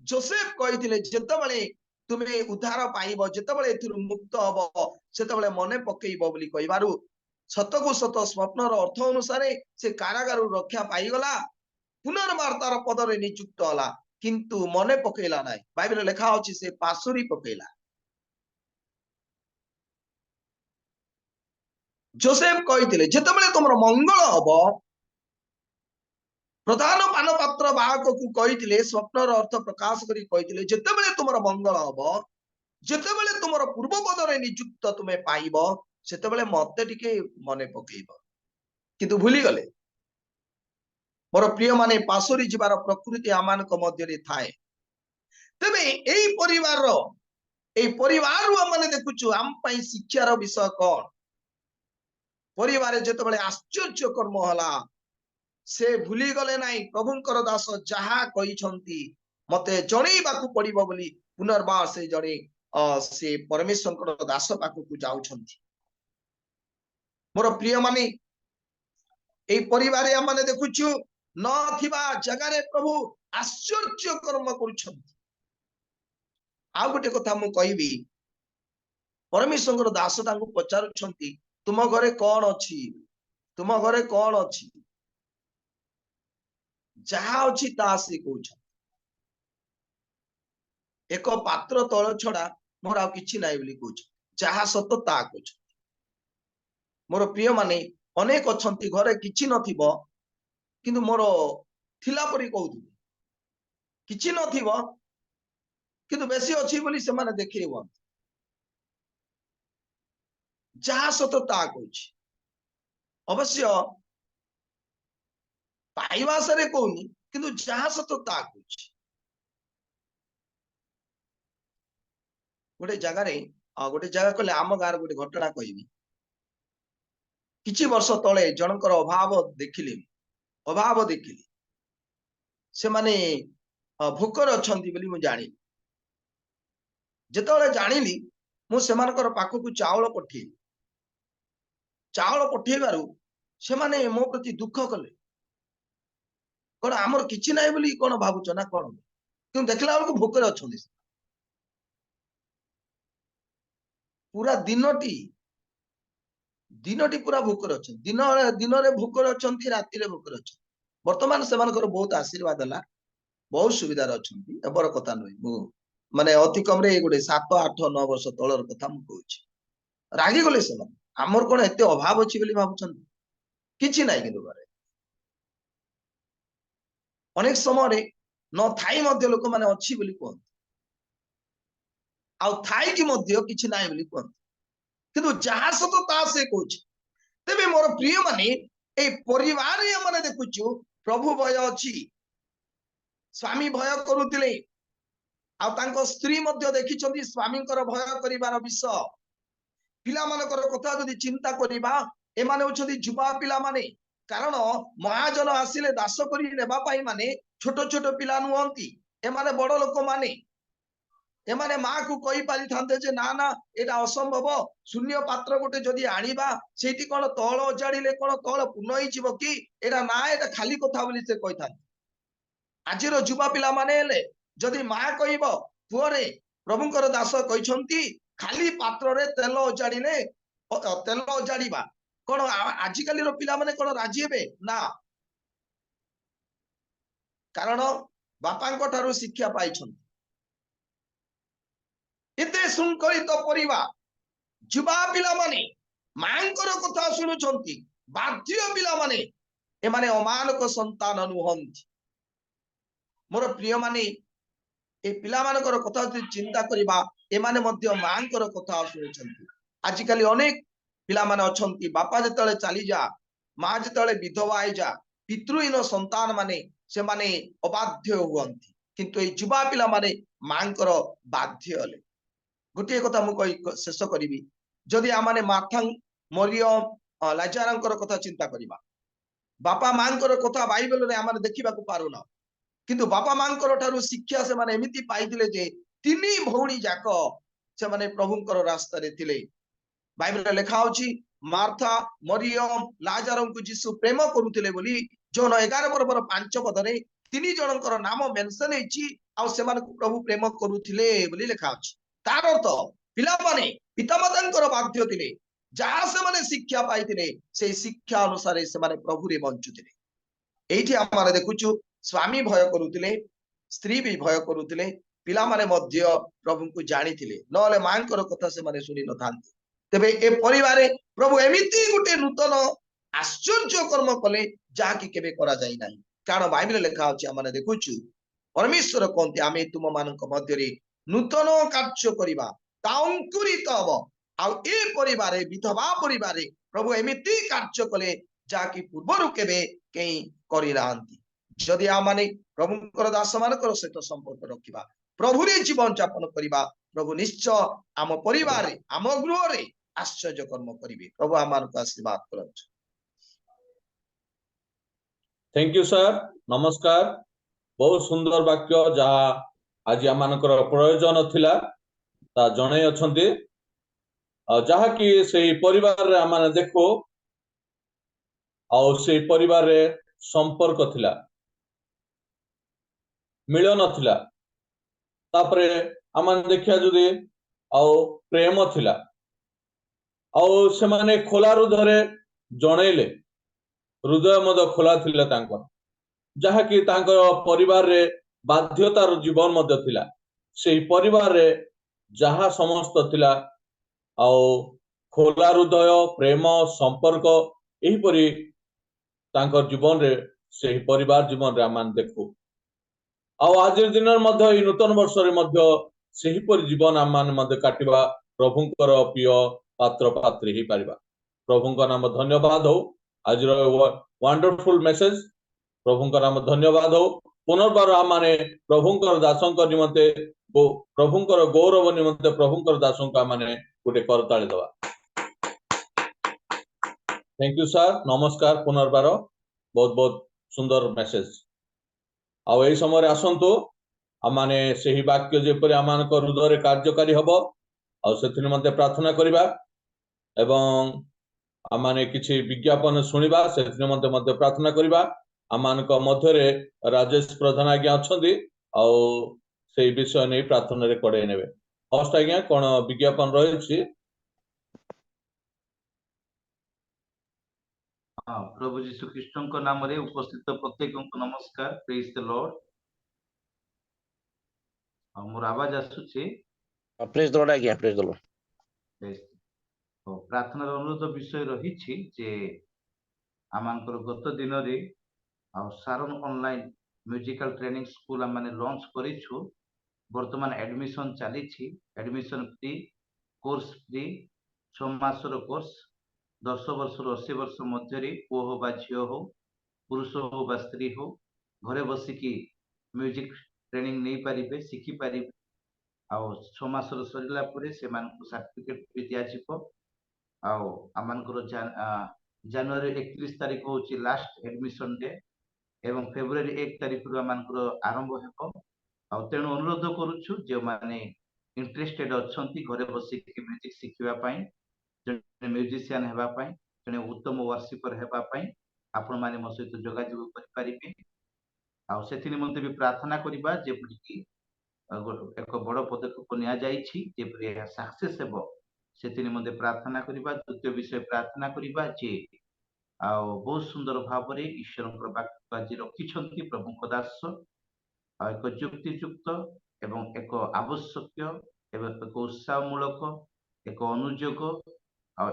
जोसेफ कहिथिले जतबले तुमे उद्धार पाइबो जतबले एथिरु मुक्त हबो सेतबले मने पकेइबो बोली कहिबारु सतको सत स्वप्नर अर्थ अनुसार से कारागार रक्षा पाइगला पुनर्बार तार पदरे नियुक्त होला किंतु मने पकेइला नाही बाइबल लेखा अछि से पासुरी पकेइला जोसेफ कहिथिले जतबले तुमर मंगल हबो प्रधान पान पात्र बाहक को कहिथिले स्वप्नर अर्थ प्रकाश करी कहिथिले जतबले तुमर मंगल हबो जतबले तुमर पूर्व पदरे नियुक्त तुमे पाइबो सेतबले मते टिके मने पकेइबो किंतु भूली गले मोर प्रिय माने पासुरी जीवार प्रकृति आमान को मध्य रे थाए तबे एई परिवार रु माने देखुछु आम पई शिक्षार विषय कोन परिवार जतबले आश्चर्य कर्म होला से भूली गले नाही प्रभुंकर दास जहा कहि छंती मते जणेबाकू पड़िबो बोली पुनर्बार से जणे से परमेश्वरकर दास पाखु को जाउ छंती मोर प्रिय माने ए परिवार माने देखुछु न थिबा जगह रे प्रभु आश्चर्य कर्म करू छंती आ गोटे कथा मु कहिबी परमेश्वरकर दास तांको पचारु छंती तुम घरे कौन अछि तुम घरे कौन अछि जहा अछि ता से कहू एक पात्र तल छड़ा मोर आ किछि नाही बोली कहू जहा सत ता कहू मोर प्रिय माने अनेक अछंती घरे किछि नथिबो किंतु मोर थिला परी कहू किछि नथिबो किंतु बेसी अछि बोली से माने देखैबो जहा सत ता कहू अवश्य पाइवासरे कहूनी किंतु जहा सत ता कहू गोटे जगह कहले आम गाँव गोटे घटना कहबी किछि वर्ष तले जनकर अभाव देखिली से माने भूकर अछंती बोली मु जानी जेतबेले जानिली मु सेमानकर पाखकु चावल पठेबारु से माने मो प्रति दुख कले कोन हमर किछि नाही बोली कोन भाबुछ ना कोन क्यों देखला बेलको भूकर अछंती पूरा दिनटी पूरा भूकर अच्छे दिन रे भूकर अच्छी राति रे भूकर अच्छे वर्तमान से बहुत आशीर्वाद है बहुत सुविधा अच्छी एबर कथा नुह मु माने अति कम रे गोटे 7 8 9 वर्ष तलर कथा मु कहूची रागी गले से आमर कोन एते अभाव अछि बोली भाबुछन किछि नाही किंतु घरे अनेक समय न थाई मध्य लोक माने अछि बोली कहत आउ थाई कि मध्य किछि नाही बोली कहत किंतु जहा सत ता से कहूची तेबे मोर प्रिय माने ए परिवार रे माने देखुछु प्रभु भय अछि स्वामी भय करूतिले आ तांको स्त्री मध्य देखिछंती स्वामींकर भय करिवार विषय पिला मानकर कथा जदि चिंता करिबा ए माने होछंती जुबा पिला माने कारण महाजन आसिले दास करी नेबा पाई माने छोट छोट पिला नुहंती ए माने बड़ लोक माने ए माने मां को कहि पारि थांते जे ना ना एटा असंभव शून्य पात्र गोटे जदि आनिबा सेठी कोन तळ अजाडिले कोन तळ पूर्ण होई जिवो कि एटा ना एटा खाली कथा बोली से कहि थांते आजिर जुबा पिला माने हेले जदि मां कहिबो पुअरे प्रभुंकर दास कहिछंती खाली पात्र रे तेल अजाडिले तेल अजाडिबा कोन आजि काली रो पिला माने कोन राजी हेबे ना कारण बापांको ठारू शिक्षा पाइछंती एते सुंकलित परिवार जुबा पिला माने मांकर कथा सुनुछंती बाध्य पिला माने ए माने अमानक संतान नुहंती मोर प्रिय माने ए पिला मानकर कथा चिंता करिबा ए माने मध्य मांकर कथा सुनुछंती आजि काली अनेक पिला माने अछंती बापा जेतले चाली जा मां जेतले विधवा आइ जा पितृहीन संतान माने से माने अबाध्य हुअंती किंतु ए युवा पिला माने मांकर बाध्य हेले गोटे कथा मु कहि शेष करिवि जदि आमाने माथा मरियम लाजारंकर कथा चिंता करिबा बापा मांकर कथा बाइबल रे आमाने देखिबा को पारुना किंतु बापा मांकर ठारू शिक्षा से माने एमिति पाइथिले जे तिनी भौणी जाक से माने प्रभुंकर रास्ता रे थिले बाइबल रे लिखा होची मार्था मरियम लाजर को जीसु प्रेम करुथिले बोली जोन 11 पर्वर 5 पदरे तिनी जनकर नाम मेंशन हेची आ से माने प्रभु प्रेम करुथिले बोली लिखा होची तार अर्थ पिला माने पितामातांकर बाध्य थिले जहा से माने शिक्षा पाइथिले से शिक्षा अनुसार से माने प्रभु रे बंचुथिले एठी आमारे देखुछु स्वामी भय करुथिले स्त्री भी भय करुथिले पिला माने मध्य प्रभु को जानिथिले नले मांकर कथा से माने सुनि नथांती तेबे ए परिवारे प्रभु एमिति गुटे नूतन आश्चर्य कर्म कले जाकी केबे करा जाई नाही कारण बाइबल लेखा अछि आमाने देखुछु परमेश्वर कोंती आमे तुम मानक मध्य रे नूतन कार्य करिबा तांकुरित हबो आ ए परिवारे विधवा परिवारे प्रभु एमिति कार्य कले जाकी पूर्वरु केबे केई करि रांती जदि आमाने प्रभुंकर दास मानकर सहित संपर्क रखिबा प्रभु रे जीवन यापन करिबा प्रभु निश्चय आम परिवार रे आम गृह रे आश्चर्य कर्म करिवे प्रभु आमानक आशीर्वाद करंतु थैंक यू सर नमस्कार बहुत सुंदर वाक्य जहा आज आमानकर प्रयोजन थिला ता जणे अछंती जहा कि सेही परिवार रे आमाने देखो और सेही परिवार रे संपर्क थिला मिलन थिला तापरे आमान देखिया जदि आउ प्रेम थिला आउ से माने खोला हृदय जणैले हृदय मद खोला थिला तांकर जहा कि तांकर परिवार रे बाध्यतार जीवन मद थिला सेही परिवार रे जहा समस्त थिला आउ खोला हृदय प्रेम संपर्क एही परी तांकर जीवन रे सेही परिवार जीवन रे आमान देखू आउ आज दिन नूतन वर्ष से जीवन आम मान काटिबा प्रभुंकर प्रिय पात्र पात्री ही पारिबा प्रभुंकर नाम धन्यवाद हो आज वंडरफुल मेसेज प्रभुंकर नाम धन्यवाद हो पुनर्बार आम माने प्रभुंकर दासंकर निमंते प्रभुंकर गौरव निमंते प्रभुंकर दासंका माने गोटे करताली दवा थैंक यू सर नमस्कार पुनर्बार बहुत बहुत सुंदर मेसेज आउ ए समय आसंतु आमाने सेही वाक्य जेपरि आमानक हृदय कार्यकारी हबो आउ सेथि निमंते प्रार्थना करिबा एवं आमाने किछि विज्ञापन सुनिबा सेथि निमंते मध्य प्रार्थना करिबा आमानक मध्य रे राजेश प्रधान आज्ञा अछंती आउ सेही विषय नै प्रार्थना रे कड़े नेबे फर्स्ट आज्ञा कोन विज्ञापन रहिछि प्रभु जीशु कृष्ण को नाम रे उपस्थित प्रत्येक को नमस्कार प्रेज द लॉर्ड मोर आवाज आसुछि प्रेज द लॉर्ड आज्ञा प्रेज द लॉर्ड तो प्रार्थना अनुरोध विषय रहिछि जे आमानकर गत दिन रे आ सारन ऑनलाइन म्यूजिकल ट्रेनिंग स्कूल माने लॉन्च करिछु वर्तमान एडमिशन चलीछि एडमिशन फ्री कोर्स फ्री 6 मासर कोर्स 10 वर्ष 80 वर्ष मध्य पुओ हो बा झियो हो पुरुष हो बा स्त्री हो घरे बसिकी म्यूजिक ट्रेनिंग नहीं पारिबे शिखी पारिबे आउ 6 मासर सरिला परे से मानकु सर्टिफिकेट भी दिया जिवो आउ आमानकर जनवरी 31 तारिख होची लास्ट एडमिशन डे एवं फेब्रुआरी 1 तारिख रु आमानकर आरंभ हेबो आउ तेणु अनुरोध करूछु जे माने इंटरेस्टेड अछंती घरे बसिकी म्यूजिक शिखिबा पई म्यूजिशियन हेबा पई जने उत्तम वर्शिपर हेबा पई आपण माने म सहित जोगाजोग करि परिबे आ सेथि निमंते भी प्रार्थना करिबा जे कि एक बड़ पदक्षेप निया जाईछि जे सक्सेस हेबो सेथि निमंते प्रार्थना करिबा द्वितीय विषय प्रार्थना करिबा जे आ बहुत सुंदर भाव रे ईश्वरकर वाक्य आज रखिछंती प्रभु दास एक युक्तियुक्त एवं एक आवश्यक एवं एक उत्साहमूलक एक अनुयोग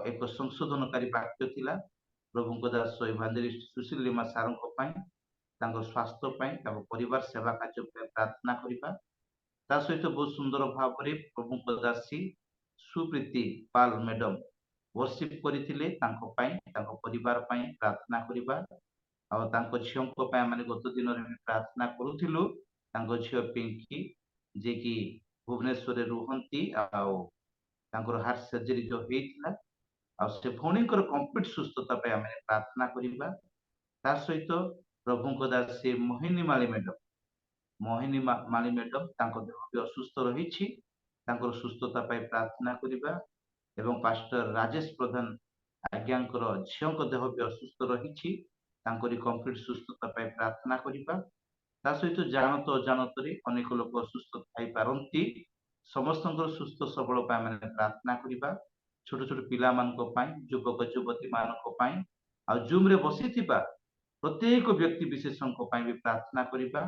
एक संशोधनकारी वाक्य थिला प्रभु दास इभांजलिस्ट सुशील लिमा सारंको पई तांको स्वास्थ्य पई तांको परिवार सेवा कार्य पे प्रार्थना करिबा ता सहित बहुत सुंदर भाव रे प्रभु दासी सुप्रीति पाल मैडम वर्शिप करिथिले तांको पई तांको परिवार पई प्रार्थना करिबा ଆଉ ତାଙ୍କ ଝିଅଙ୍କ ପାଇଁ ଆମେ ଗତ ଦିନରେ ପ୍ରାର୍ଥନା କରୁଥିଲୁ। ତାଙ୍କ ଝିଅ ପିଙ୍କି ଯେ କି ଭୁବନେଶ୍ୱରରେ ରୁହନ୍ତି ଆଉ ତାଙ୍କର ହାର୍ଟ ସର୍ଜରୀ ଯୋଉ ହେଇଥିଲା ଆଉ ସେ ଭଉଣୀଙ୍କର କମ୍ପ୍ଲିଟ ସୁସ୍ଥତା ପାଇଁ ଆମେ ପ୍ରାର୍ଥନା କରିବା। ତା ସହିତ ପ୍ରଭୁଙ୍କ ଦାସୀ ମୋହିନୀ ମାଳି ମ୍ୟାଡମ ତାଙ୍କ ଦେହ ବି ଅସୁସ୍ଥ ରହିଛି, ତାଙ୍କର ସୁସ୍ଥତା ପାଇଁ ପ୍ରାର୍ଥନା କରିବା। ଏବଂ ପାଷ୍ଟର ରାଜେଶ ପ୍ରଧାନ ଆଜ୍ଞାଙ୍କର ଝିଅଙ୍କ ଦେହ ବି ଅସୁସ୍ଥ ରହିଛି, ତାଙ୍କରି କମ୍ପ୍ଲିଟ ସୁସ୍ଥତା ପାଇଁ ପ୍ରାର୍ଥନା କରିବା। ତା ସହିତ ଜାଣତ ଅଜାଣତରେ ଅନେକ ଲୋକ ଅସୁସ୍ଥ ଥାଇପାରନ୍ତି, ସମସ୍ତଙ୍କର ସୁସ୍ଥ ସବଳ ପାଇଁ ଆମେ ପ୍ରାର୍ଥନା କରିବା। ଛୋଟ ଛୋଟ ପିଲାମାନଙ୍କ ପାଇଁ, ଯୁବକ ଯୁବତୀ ମାନଙ୍କ ପାଇଁ ଆଉ ଜୁମ ରେ ବସିଥିବା ପ୍ରତ୍ୟେକ ବ୍ୟକ୍ତି ବିଶେଷଙ୍କ ପାଇଁ ବି ପ୍ରାର୍ଥନା କରିବା।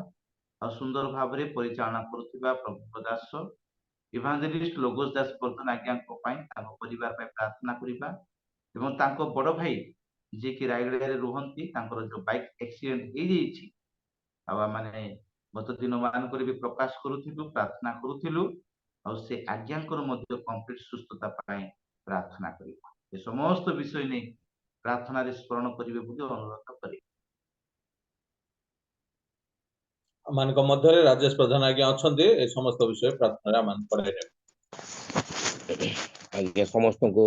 ଆଉ ସୁନ୍ଦର ଭାବରେ ପରିଚାଳନା କରୁଥିବା ପ୍ରଭୁଙ୍କ ଦାସ ଇଭାଞ୍ଜେଲିଷ୍ଟ ଲୋଗୋସ ଦାସ ବର୍ଦ୍ଧନ ଆଜ୍ଞାଙ୍କ ପାଇଁ, ତାଙ୍କ ପରିବାର ପାଇଁ ପ୍ରାର୍ଥନା କରିବା। ଏବଂ ତାଙ୍କ ବଡ ଭାଇ ଯିଏ କି ରାୟଗଡାରେ ରୁହନ୍ତି, ତାଙ୍କର ଯୋଉ ବାଇକ ଆକ୍ସିଡେଣ୍ଟ ହେଇଯାଇଛି ଆଉ ଆମେ ଗତ ଦିନ ମାନଙ୍କରେ ବି ପ୍ରକାଶ କରୁଥିଲୁ, ପ୍ରାର୍ଥନା କରୁଥିଲୁ। ଆଉ ସେ ଆଜ୍ଞାଙ୍କର ମଧ୍ୟ କମ୍ପ୍ଲିଟ ସୁସ୍ଥତା ପାଇଁ ପ୍ରାର୍ଥନା କରିବା। ଏ ସମସ୍ତ ବିଷୟ ନେଇ ପ୍ରାର୍ଥନାରେ ସ୍ମରଣ କରିବେ ବୋଲି ଅନୁରୋଧ କରିବେ। ଆମମାନଙ୍କ ମଧ୍ୟରେ ରାଜେଶ ପ୍ରଧାନ ଆଜ୍ଞା ଅଛନ୍ତି, ଏ ସମସ୍ତ ବିଷୟ ପ୍ରାର୍ଥନାରେ ଆମେ ପଢାଇନେବୁ। ଆଜ୍ଞା ସମସ୍ତଙ୍କୁ